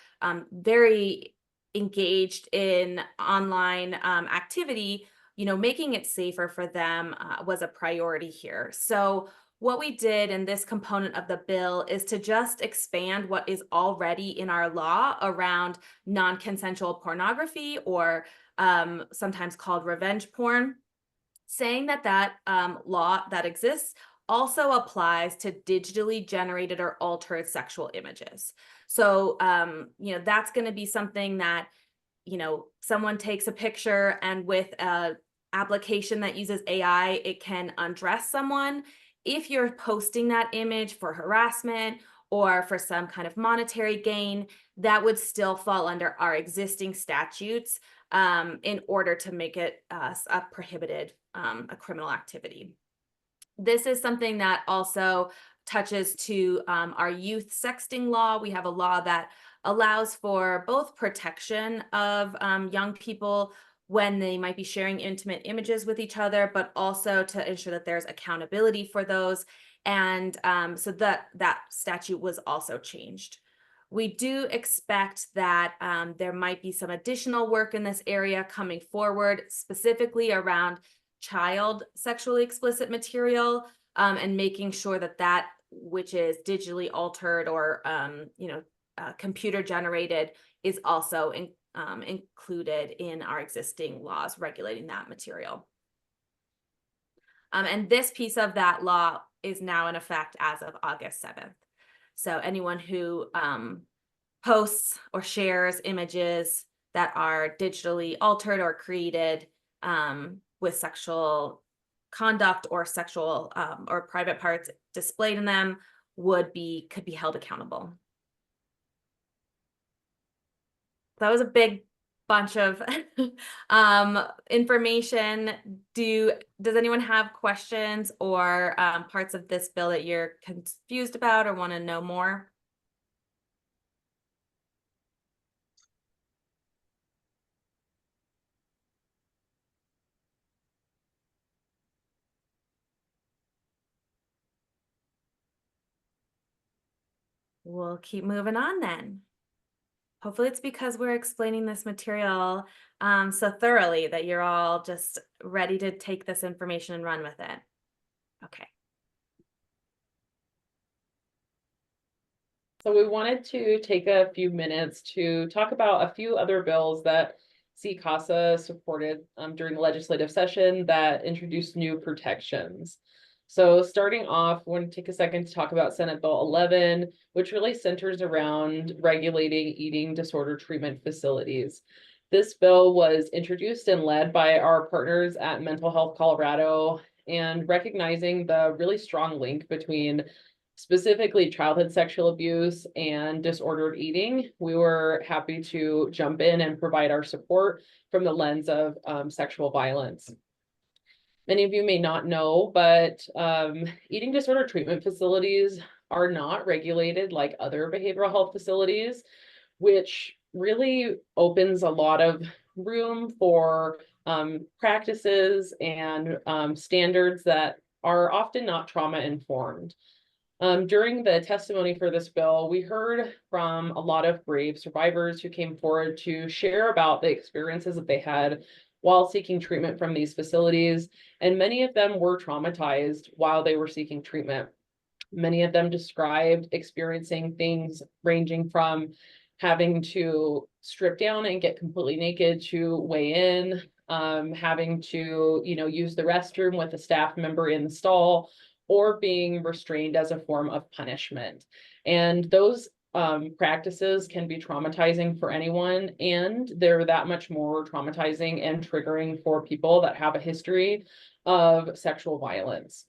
very engaged in online activity, making it safer for them was a priority here. So what we did in this component of the bill is to just expand what is already in our law around non-consensual pornography, or sometimes called revenge porn, saying that law that exists also applies to digitally generated or altered sexual images. So, that's going to be something that, someone takes a picture, and with a application that uses AI, it can undress someone. If you're posting that image for harassment or for some kind of monetary gain, that would still fall under our existing statutes in order to make it a prohibited, a criminal activity. This is something that also touches to our youth sexting law. We have a law that allows for both protection of young people when they might be sharing intimate images with each other, but also to ensure that there's accountability for those. And so that statute was also changed. We do expect that there might be some additional work in this area coming forward, specifically around child sexually explicit material, and making sure that which is digitally altered or computer generated is also included in our existing laws regulating that material. And this piece of that law is now in effect as of August 7th. So anyone who posts or shares images that are digitally altered or created with sexual conduct or sexual or private parts displayed in them could be held accountable. That was a big bunch of information. Does anyone have questions or parts of this bill that you're confused about or want to know more? we'll keep moving on then. Hopefully it's because we're explaining this material so thoroughly that you're all just ready to take this information and run with it. Okay. So we wanted to take a few minutes to talk about a few other bills that CCASA supported during the legislative session that introduced new protections. So starting off, I want to take a second to talk about Senate Bill 11, which really centers around regulating eating disorder treatment facilities. This bill was introduced and led by our partners at Mental Health Colorado, and recognizing the really strong link between specifically childhood sexual abuse and disordered eating, we were happy to jump in and provide our support from the lens of sexual violence. Many of you may not know, but eating disorder treatment facilities are not regulated like other behavioral health facilities, which really opens a lot of room for practices and standards that are often not trauma informed. During the testimony for this bill, we heard from a lot of brave survivors who came forward to share about the experiences that they had while seeking treatment from these facilities, and many of them were traumatized while they were seeking treatment. Many of them described experiencing things ranging from having to strip down and get completely naked to weigh in, having to, use the restroom with a staff member in the stall, or being restrained as a form of punishment. And those practices can be traumatizing for anyone, and they're that much more traumatizing and triggering for people that have a history of sexual violence.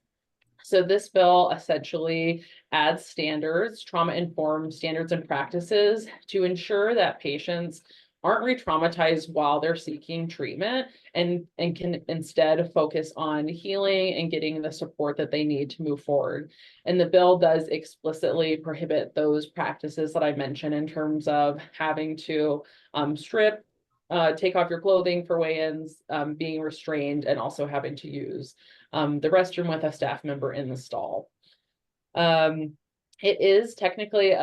So this bill essentially adds standards, trauma-informed standards and practices to ensure that patients aren't re-traumatized while they're seeking treatment, and can instead focus on healing and getting the support that they need to move forward. And the bill does explicitly prohibit those practices that I mentioned in terms of having to strip, take off your clothing for weigh-ins, being restrained, and also having to use the restroom with a staff member in the stall. It is technically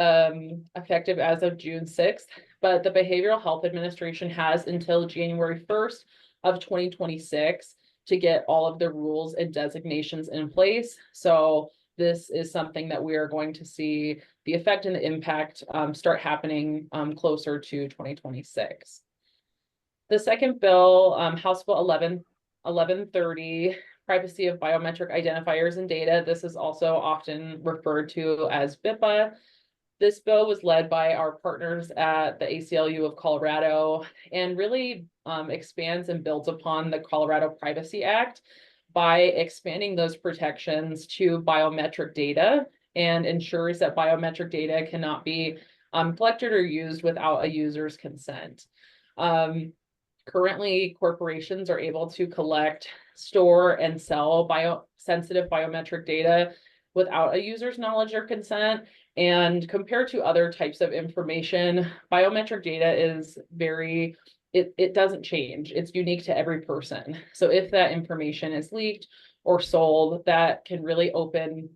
effective as of June 6th, but the Behavioral Health Administration has until January 1st of 2026 to get all of the rules and designations in place. So this is something that we are going to see the effect and the impact start happening closer to 2026. The second bill, House Bill 1130, privacy of biometric identifiers and data. This is also often referred to as BIPA. This bill was led by our partners at the ACLU of Colorado, and really expands and builds upon the Colorado Privacy Act by expanding those protections to biometric data, and ensures that biometric data cannot be collected or used without a user's consent. Currently, corporations are able to collect, store, and sell sensitive biometric data without a user's knowledge or consent. And compared to other types of information, biometric data is it doesn't change. It's unique to every person. So if that information is leaked or sold, that can really open,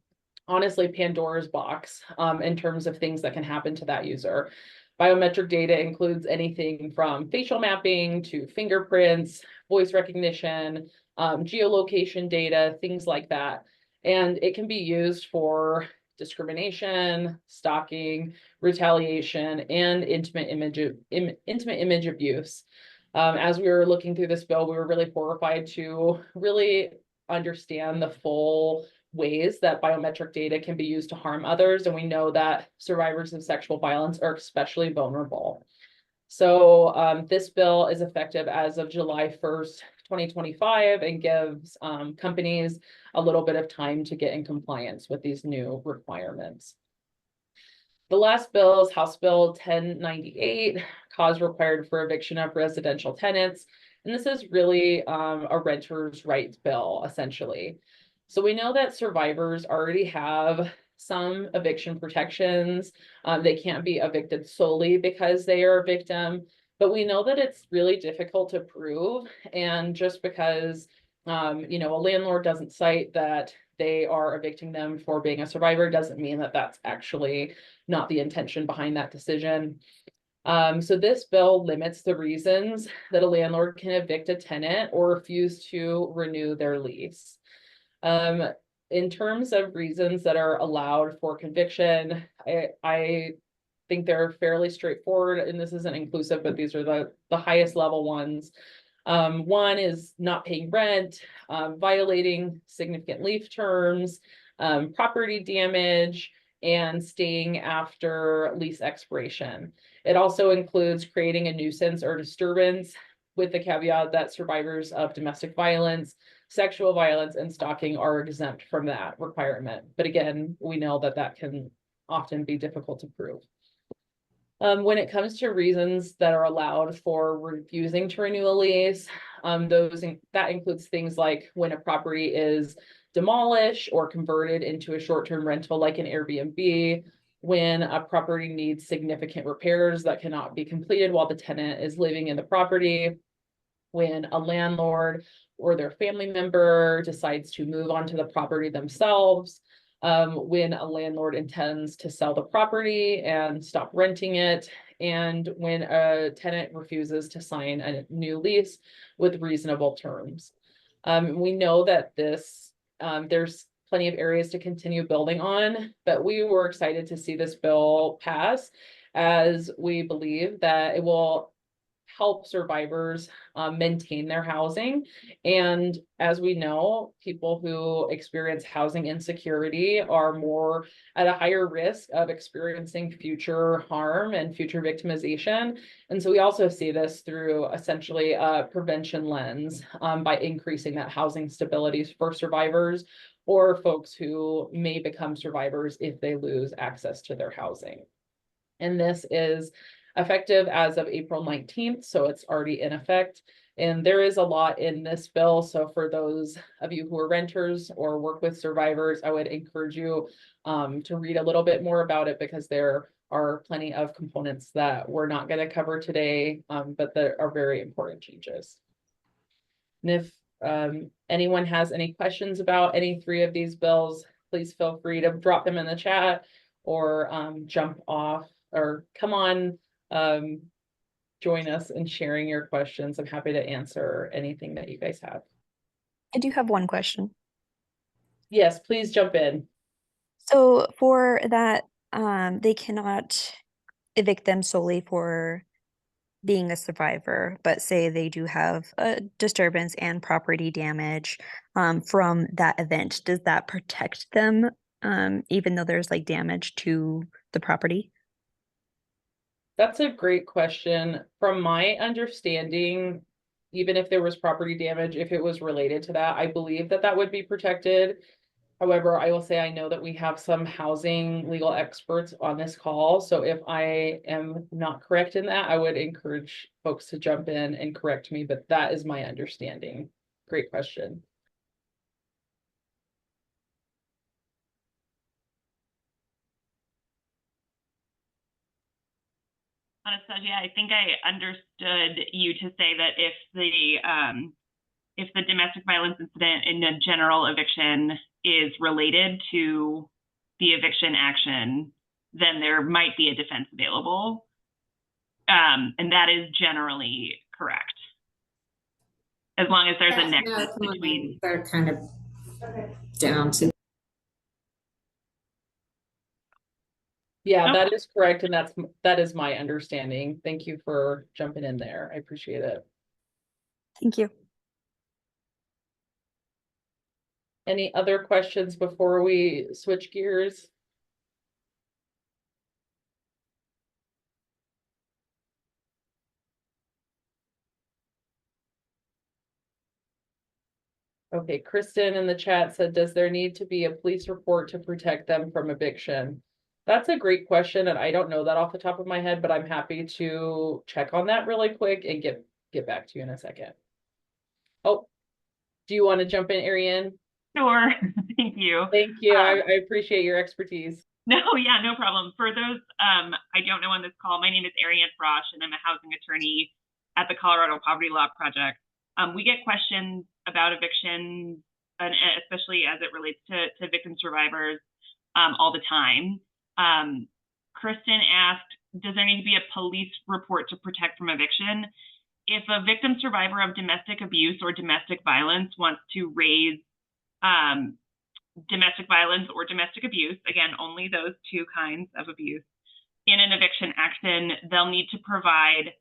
honestly, Pandora's box in terms of things that can happen to that user. Biometric data includes anything from facial mapping to fingerprints, voice recognition, geolocation data, things like that. And it can be used for discrimination, stalking, retaliation, and intimate image abuse. As we were looking through this bill, we were really horrified to really understand the full ways that biometric data can be used to harm others. And we know that survivors of sexual violence are especially vulnerable. So this bill is effective as of July 1st, 2025, and gives companies a little bit of time to get in compliance with these new requirements. The last bill is House Bill 1098, cause required for eviction of residential tenants. And this is really a renter's rights bill, essentially. So we know that survivors already have some eviction protections. They can't be evicted solely because they are a victim, but we know that it's really difficult to prove. And just because, a landlord doesn't cite that they are evicting them for being a survivor doesn't mean that that's actually not the intention behind that decision. So this bill limits the reasons that a landlord can evict a tenant or refuse to renew their lease. In terms of reasons that are allowed for conviction, I think they're fairly straightforward, and this isn't inclusive, but these are the highest level ones. One is not paying rent, violating significant lease terms, property damage, and staying after lease expiration. It also includes creating a nuisance or disturbance, with the caveat that survivors of domestic violence, sexual violence, and stalking are exempt from that requirement. But again, we know that that can often be difficult to prove. When it comes to reasons that are allowed for refusing to renew a lease, that includes things like when a property is demolished or converted into a short-term rental like an Airbnb, when a property needs significant repairs that cannot be completed while the tenant is living in the property, when a landlord or their family member decides to move onto the property themselves, when a landlord intends to sell the property and stop renting it, and when a tenant refuses to sign a new lease with reasonable terms. We know that there's plenty of areas to continue building on, but we were excited to see this bill pass, as we believe that it will help survivors maintain their housing. And as we know, people who experience housing insecurity are more at a higher risk of experiencing future harm and future victimization. And so we also see this through essentially a prevention lens, by increasing that housing stability for survivors or folks who may become survivors if they lose access to their housing. And this is effective as of April 19th, so it's already in effect. And there is a lot in this bill. So for those of you who are renters or work with survivors, I would encourage you to read a little bit more about it, because there are plenty of components that we're not going to cover today, but that are very important changes. And if anyone has any questions about any three of these bills, please feel free to drop them in the chat or jump off or come on, join us in sharing your questions. I'm happy to answer anything that you guys have. I do have one question. Yes, please jump in. So for that, they cannot evict them solely for being a survivor, but say they do have a disturbance and property damage from that event. Does that protect them, even though there's like damage to the property? That's a great question. From my understanding, even if there was property damage, if it was related to that, I believe that that would be protected. However, I will say I know that we have some housing legal experts on this call. So if I am not correct in that, I would encourage folks to jump in and correct me, but that is my understanding. Great question. Anastasia, I think I understood you to say that if the domestic violence incident in a general eviction is related to the eviction action, then there might be a defense available. And that is generally correct. As long as there's a nexus between. They're kind of down to. Yeah, that is correct. And that is my understanding. Thank you for jumping in there. I appreciate it. Thank you. Any other questions before we switch gears? Okay, Kristen in the chat said, does there need to be a police report to protect them from eviction? That's a great question, and I don't know that off the top of my head, but I'm happy to check on that really quick and get back to you in a second. Oh, do you want to jump in, Ariane? Sure. Thank you. Thank you. I appreciate your expertise. No, yeah, no problem. For those I don't know on this call, my name is Ariane Frosch, and I'm a housing attorney at the Colorado Poverty Law Project. We get questions about eviction and especially as it relates to victim survivors all the time. Kristen asked, does there need to be a police report to protect from eviction? If a victim survivor of domestic abuse or domestic violence wants to raise domestic violence or domestic abuse, again, only those two kinds of abuse, in an eviction action, they'll need to provide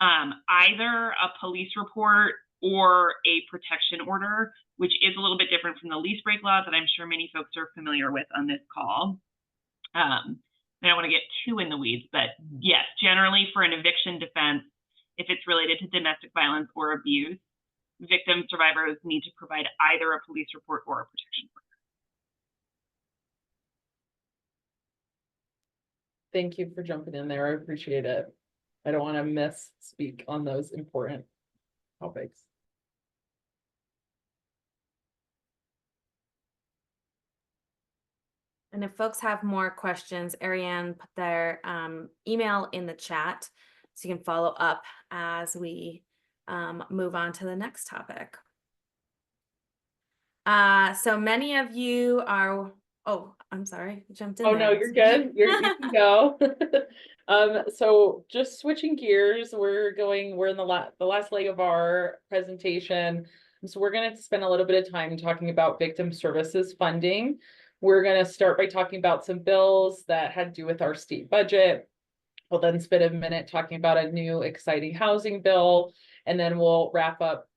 either a police report or a protection order, which is a little bit different from the lease break law that I'm sure many folks are familiar with on this call. I don't want to get too in the weeds, but yes, generally for an eviction defense, if it's related to domestic violence or abuse, victim survivors need to provide either a police report or a protection order. Thank you for jumping in there. I appreciate it. I don't want to misspeak on those important topics. And if folks have more questions, Ariane put their email in the chat, so you can follow up as we move on to the next topic. So many of you are, oh, I'm sorry, I jumped in Oh, there. no, you're good. You can go. So just switching gears, we're in the last leg of our presentation. So we're going to spend a little bit of time talking about victim services funding. We're going to start by talking about some bills that had to do with our state budget. We'll then spend a minute talking about a new exciting housing bill, and then we'll wrap up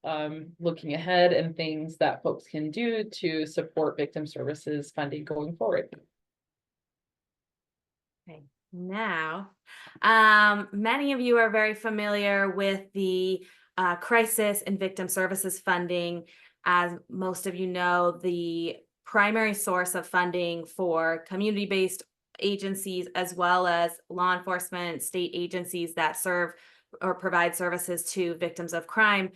looking ahead and things that folks can do to support victim services funding going forward. Okay, now, many of you are very familiar with the crisis and victim services funding. As most of you know, the primary source of funding for community-based agencies, as well as law enforcement, state agencies that serve or provide services to victims of crime,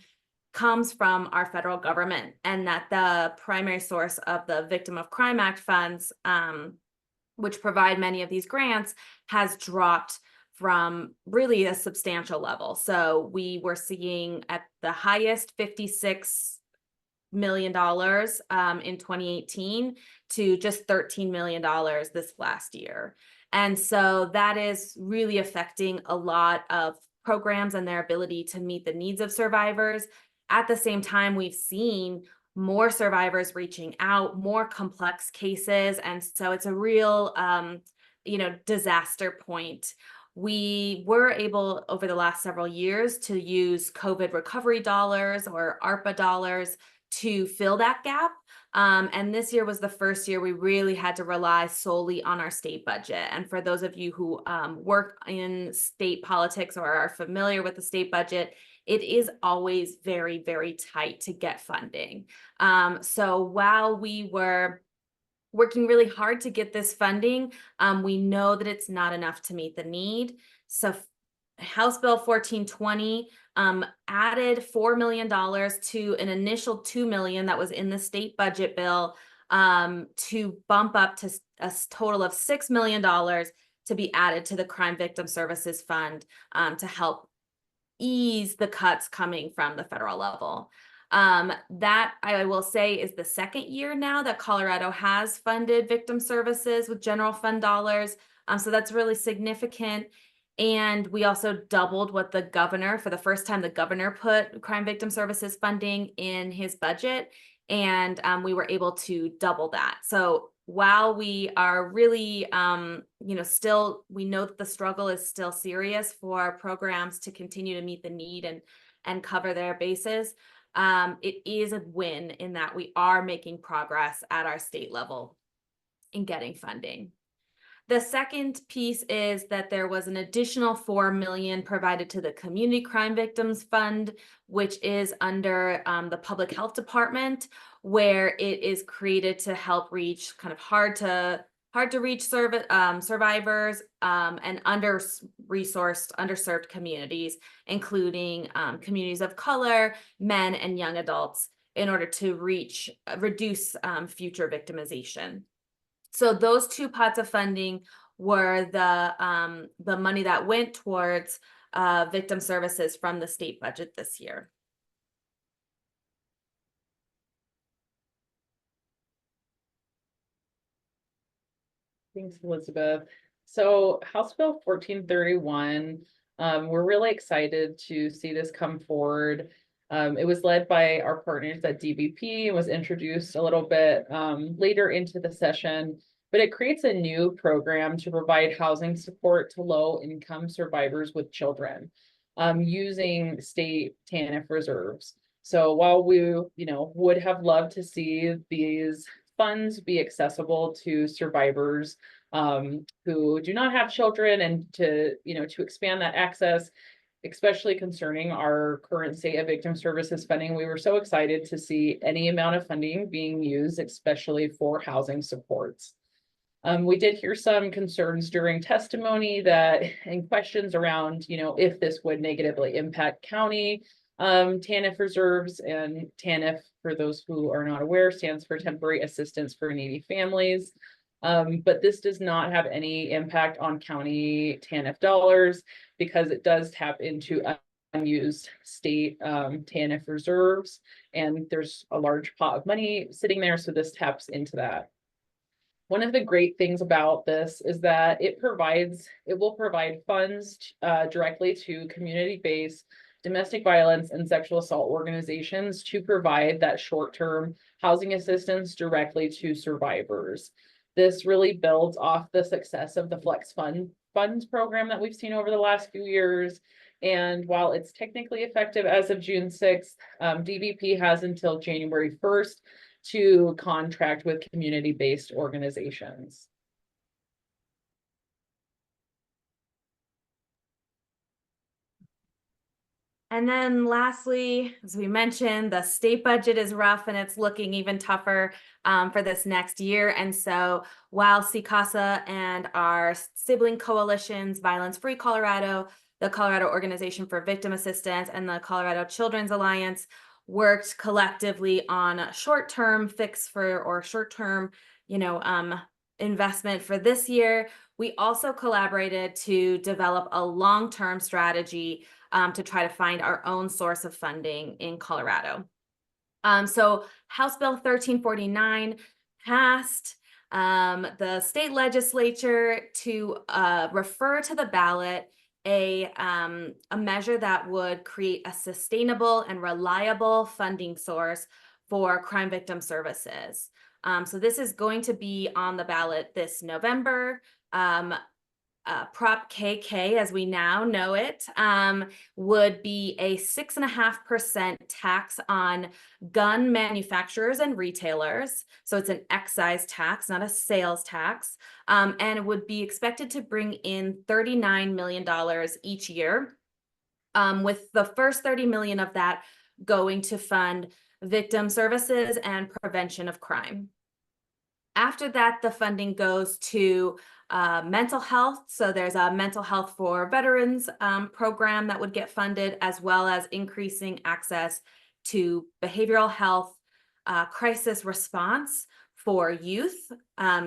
comes from our federal government, and that the primary source of the Victim of Crime Act funds, which provide many of these grants, has dropped from really a substantial level. So we were seeing at the highest $56 million in 2018 to just $13 million this last year. And so that is really affecting a lot of programs and their ability to meet the needs of survivors. At the same time, we've seen more survivors reaching out, more complex cases. And so it's a real, disaster point. We were able over the last several years to use COVID recovery dollars or ARPA dollars to fill that gap. And this year was the first year we really had to rely solely on our state budget. And for those of you who work in state politics or are familiar with the state budget, it is always very, very tight to get funding. So while we were working really hard to get this funding, we know that it's not enough to meet the need. So House Bill 1420 added $4 million to an initial $2 million that was in the state budget bill, to bump up to a total of $6 million to be added to the Crime Victim Services Fund, to help ease the cuts coming from the federal level. That, I will say, is the second year now that Colorado has funded victim services with general fund dollars. So that's really significant. And we also doubled what the governor, for the first time, the governor put crime victim services funding in his budget, and we were able to double that. So while we are really, still, we know that the struggle is still serious for programs to continue to meet the need and cover their bases, it is a win in that we are making progress at our state level in getting funding. The second piece is that there was an additional $4 million provided to the Community Crime Victims Fund, which is under the Public Health Department, where it is created to help reach kind of hard to reach survivors and under-resourced, underserved communities, including communities of color, men, and young adults, in order to reduce future victimization. So those two pots of funding were the money that went towards victim services from the state budget this year. Thanks, Elizabeth. So House Bill 1431, we're really excited to see this come forward. It was led by our partners at DBP and was introduced a little bit later into the session, but it creates a new program to provide housing support to low-income survivors with children using state TANF reserves. So while we, would have loved to see these funds be accessible to survivors who do not have children, and to expand that access, especially concerning our current state of victim services funding, we were so excited to see any amount of funding being used, especially for housing supports. We did hear some concerns during testimony and questions around, if this would negatively impact county TANF reserves. And TANF, for those who are not aware, stands for Temporary Assistance for Needy Families. But this does not have any impact on county TANF dollars because it does tap into unused state TANF reserves, and there's a large pot of money sitting there, so this taps into that. One of the great things about this is that it will provide funds directly to community-based domestic violence and sexual assault organizations to provide that short-term housing assistance directly to survivors. This really builds off the success of the Flex Funds program that we've seen over the last few years. And while it's technically effective as of June 6th, DBP has until January 1st to contract with community-based organizations. And then lastly, as we mentioned, the state budget is rough and it's looking even tougher for this next year. And so while CCASA and our sibling coalitions, Violence Free Colorado, the Colorado Organization for Victim Assistance, and the Colorado Children's Alliance worked collectively on a short-term fix or short-term, investment for this year, we also collaborated to develop a long-term strategy to try to find our own source of funding in Colorado. So House Bill 1349 passed the state legislature to refer to the ballot a measure that would create a sustainable and reliable funding source for crime victim services. So this is going to be on the ballot this November. Prop KK, as we now know it, would be a 6.5% tax on gun manufacturers and retailers. So it's an excise tax, not a sales tax. And it would be expected to bring in $39 million each year, with the first $30 million of that going to fund victim services and prevention of crime. After that, the funding goes to mental health. So there's a mental health for veterans program that would get funded, as well as increasing access to behavioral health crisis response for youth,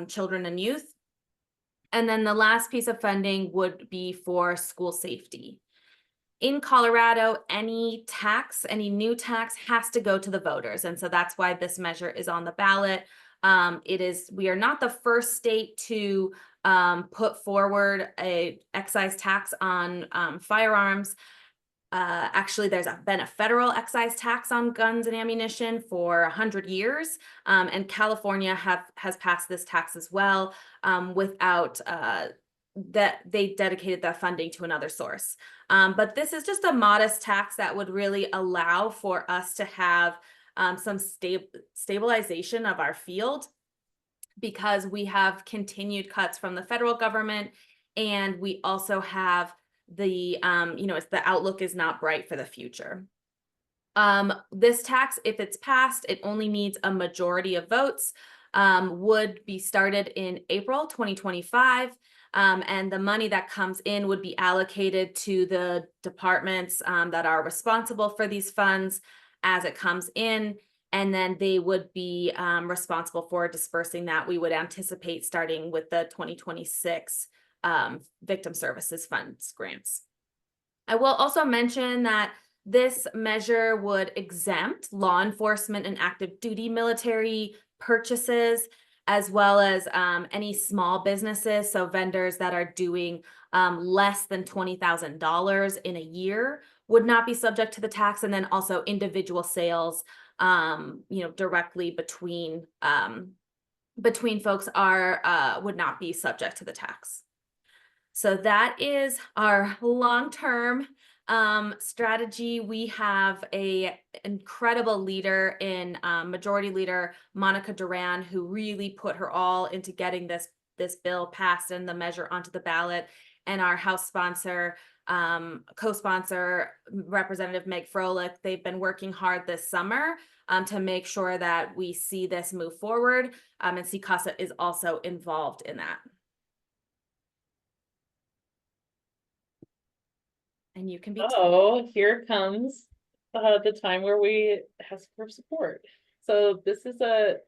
children and youth. And then the last piece of funding would be for school safety. In Colorado, any new tax has to go to the voters. And so that's why this measure is on the ballot. We are not the first state to put forward a excise tax on firearms. Actually, there's been a federal excise tax on guns and ammunition for 100 years, and California has passed this tax as well, without that they dedicated that funding to another source. But this is just a modest tax that would really allow for us to have some stabilization of our field, because we have continued cuts from the federal government, and we also have the outlook is not bright for the future. This tax, if it's passed, it only needs a majority of votes, would be started in April 2025. And the money that comes in would be allocated to the departments that are responsible for these funds as it comes in, and then they would be responsible for dispersing that. We would anticipate starting with the 2026 Victim Services Funds grants. I will also mention that this measure would exempt law enforcement and active duty military purchases, as well as any small businesses, so vendors that are doing less than $20,000 in a year would not be subject to the tax, and then also individual sales, directly between folks are would not be subject to the tax. So that is our long-term strategy. We have a incredible leader in Majority Leader Monica Duran, who really put her all into getting this bill passed and the measure onto the ballot. And our House sponsor, co-sponsor, Representative Meg Froelich, they've been working hard this summer to make sure that we see this move forward. And CCASA is also involved in that. And you can be. Oh, here comes the time where we ask for support. So this is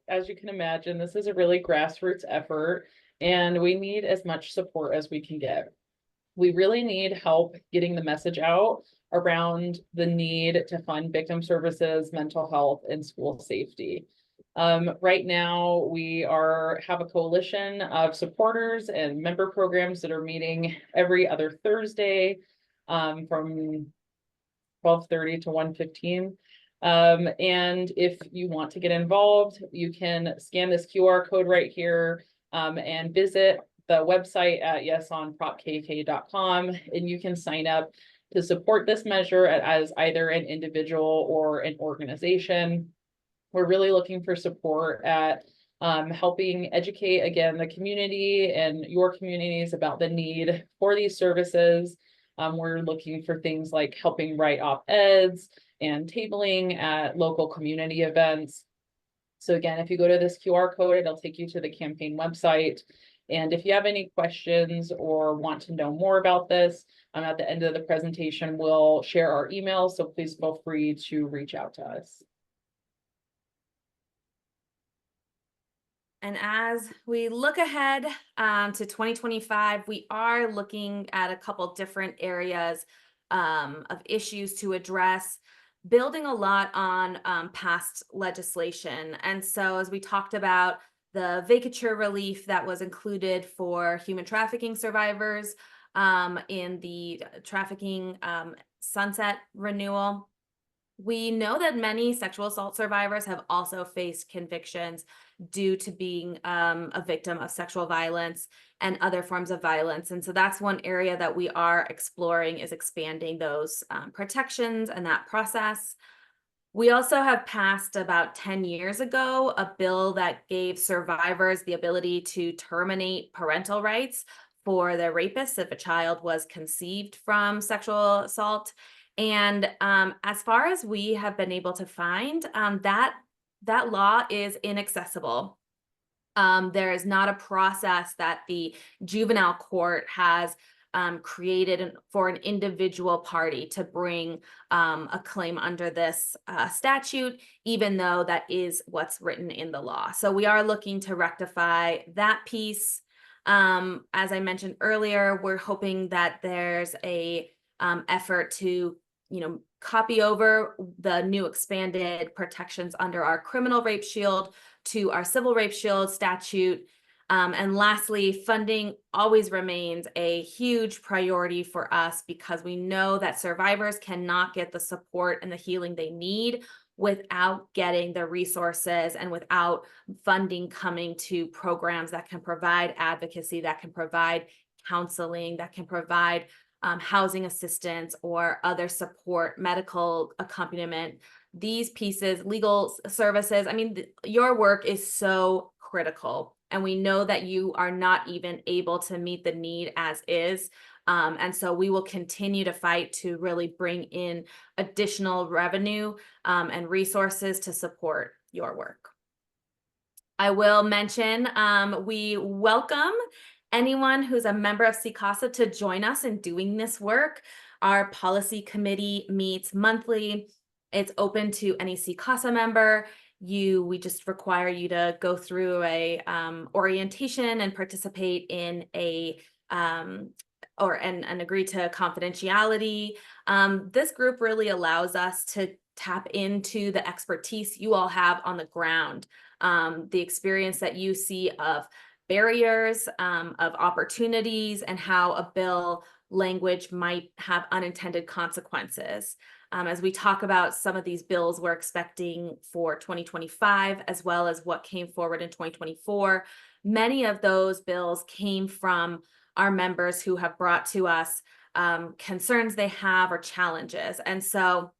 as you can imagine, this is a really grassroots effort, and we need as much support as we can get. We really need help getting the message out around the need to fund victim services, mental health, and school safety. Right now, we have a coalition of supporters and member programs that are meeting every other Thursday from 12:30 to 1:15. And if you want to get involved, you can scan this QR code right here and visit the website at yesonpropkk.com, and you can sign up to support this measure as either an individual or an organization. We're really looking for support at helping educate, again, the community and your communities about the need for these services. We're looking for things like helping write op-eds and tabling at local community events. So again, if you go to this QR code, it'll take you to the campaign website. And if you have any questions or want to know more about this, at the end of the presentation, we'll share our email. So please feel free to reach out to us. And as we look ahead to 2025, we are looking at a couple different areas of issues to address, building a lot on past legislation. And so as we talked about the vacatur relief that was included for human trafficking survivors in the trafficking sunset renewal, we know that many sexual assault survivors have also faced convictions due to being a victim of sexual violence and other forms of violence. And so that's one area that we are exploring, is expanding those protections and that process. We also have passed about 10 years ago a bill that gave survivors the ability to terminate parental rights for their rapists if a child was conceived from sexual assault. And as far as we have been able to find, that law is inaccessible. There is not a process that the juvenile court has created for an individual party to bring a claim under this statute, even though that is what's written in the law. So we are looking to rectify that piece. As I mentioned earlier, we're hoping that there's a effort to copy over the new expanded protections under our criminal rape shield to our civil rape shield statute. And lastly, funding always remains a huge priority for us, because we know that survivors cannot get the support and the healing they need without getting the resources and without funding coming to programs that can provide advocacy, that can provide counseling, that can provide housing assistance or other support, medical accompaniment, these pieces, legal services. I mean, your work is so critical, and we know that you are not even able to meet the need as is. And so we will continue to fight to really bring in additional revenue and resources to support your work. I will mention we welcome anyone who's a member of CCASA to join us in doing this work. Our policy committee meets monthly. It's open to any CCASA member. We just require you to go through a orientation and participate in and agree to confidentiality. This group really allows us to tap into the expertise you all have on the ground, the experience that you see of barriers, of opportunities, and how a bill language might have unintended consequences. As we talk about some of these bills we're expecting for 2025, as well as what came forward in 2024, many of those bills came from our members who have brought to us concerns they have or challenges. And so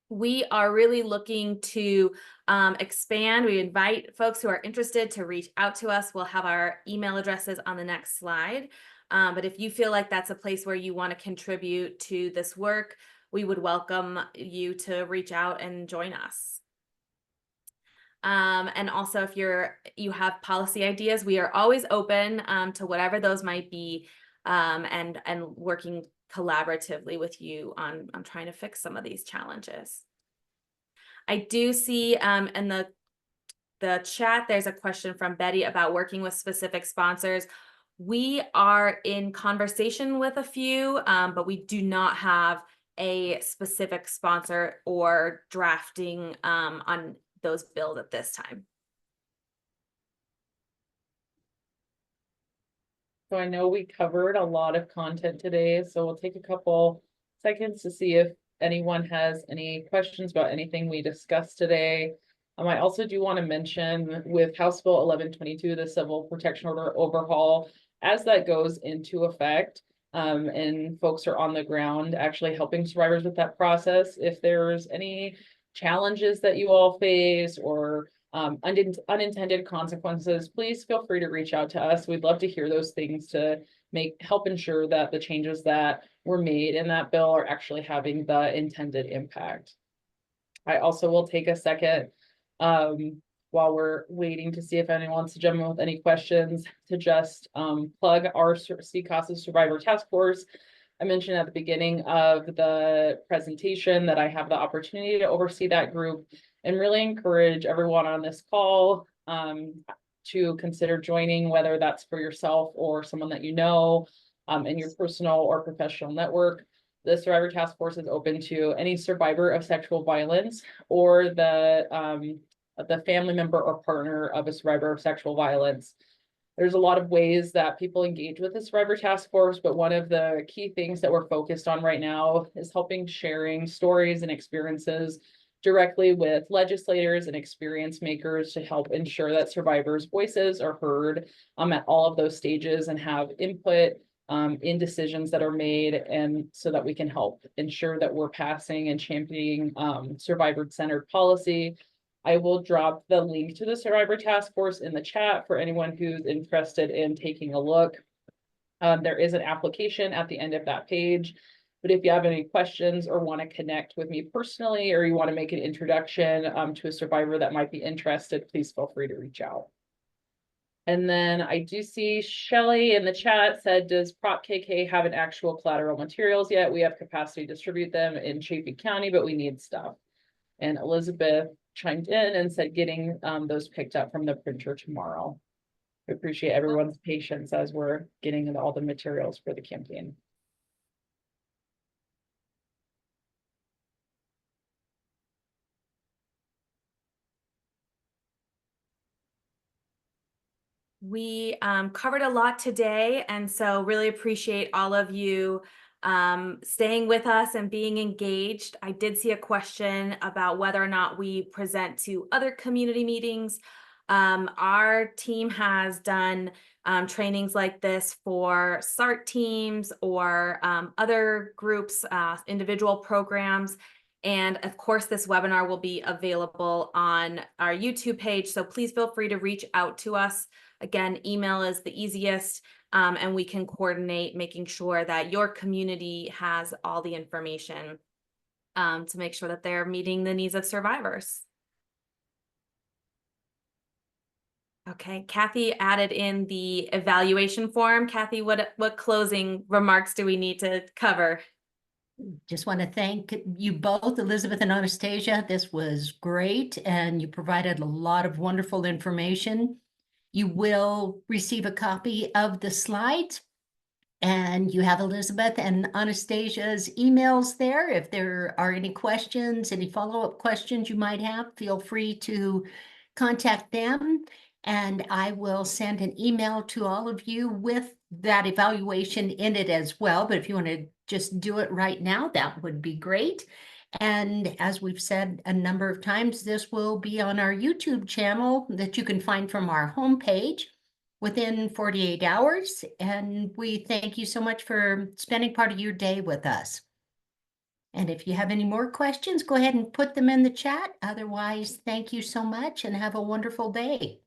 we are really looking to expand. We invite folks who are interested to reach out to us. We'll have our email addresses on the next slide. But if you feel like that's a place where you want to contribute to this work, we would welcome you to reach out and join us. And also, if you have policy ideas, we are always open to whatever those might be, and working collaboratively with you on trying to fix some of these challenges. I do see in the chat, there's a question from Betty about working with specific sponsors. We are in conversation with a few, but we do not have a specific sponsor or drafting on those bills at this time. So I know we covered a lot of content today, so we'll take a couple seconds to see if anyone has any questions about anything we discussed today. I also do want to mention with House Bill 1122, the Civil Protection Order overhaul, as that goes into effect, and folks are on the ground actually helping survivors with that process. If there's any challenges that you all face or unintended consequences, please feel free to reach out to us. We'd love to hear those things to help ensure that the changes that were made in that bill are actually having the intended impact. I also will take a second while we're waiting to see if anyone wants to jump in with any questions to just plug our CCASA Survivor Task Force. I mentioned at the beginning of the presentation that I have the opportunity to oversee that group and really encourage everyone on this call to consider joining, whether that's for yourself or someone that you know in your personal or professional network. The Survivor Task Force is open to any survivor of sexual violence or the family member or partner of a survivor of sexual violence. There's a lot of ways that people engage with the Survivor Task Force, but one of the key things that we're focused on right now is helping sharing stories and experiences directly with legislators and experience makers to help ensure that survivors' voices are heard at all of those stages and have input in decisions that are made, and so that we can help ensure that we're passing and championing survivor-centered policy. I will drop the link to the Survivor Task Force in the chat for anyone who's interested in taking a look. There is an application at the end of that page. But if you have any questions or want to connect with me personally, or you want to make an introduction to a survivor that might be interested, please feel free to reach out. And then I do see Shelly in the chat said, does Prop KK have an actual collateral materials yet? We have capacity to distribute them in Chaffee County, but we need stuff. And Elizabeth chimed in and said getting those picked up from the printer tomorrow. I appreciate everyone's patience as we're getting into all the materials for the campaign. We covered a lot today, and so really appreciate all of you staying with us and being engaged. I did see a question about whether or not we present to other community meetings. Our team has done trainings like this for SART teams or other groups, individual programs. And of course, this webinar will be available on our YouTube page. So please feel free to reach out to us. Again, email is the easiest, and we can coordinate making sure that your community has all the information to make sure that they're meeting the needs of survivors. Okay, Kathy added in the evaluation form. Kathy, what closing remarks do we need to cover? Just want to thank you both, Elizabeth and Anastasia. This was great, and you provided a lot of wonderful information. You will receive a copy of the slides And you have Elizabeth and Anastasia's emails there. If there are any questions, any follow-up questions you might have, feel free to contact them. And I will send an email to all of you with that evaluation in it as well. But if you want to just do it right now, that would be great. And as we've said a number of times, this will be on our YouTube channel that you can find from our homepage within 48 hours. And we thank you so much for spending part of your day with us. And if you have any more questions, go ahead and put them in the chat. Otherwise, thank you so much and have a wonderful day.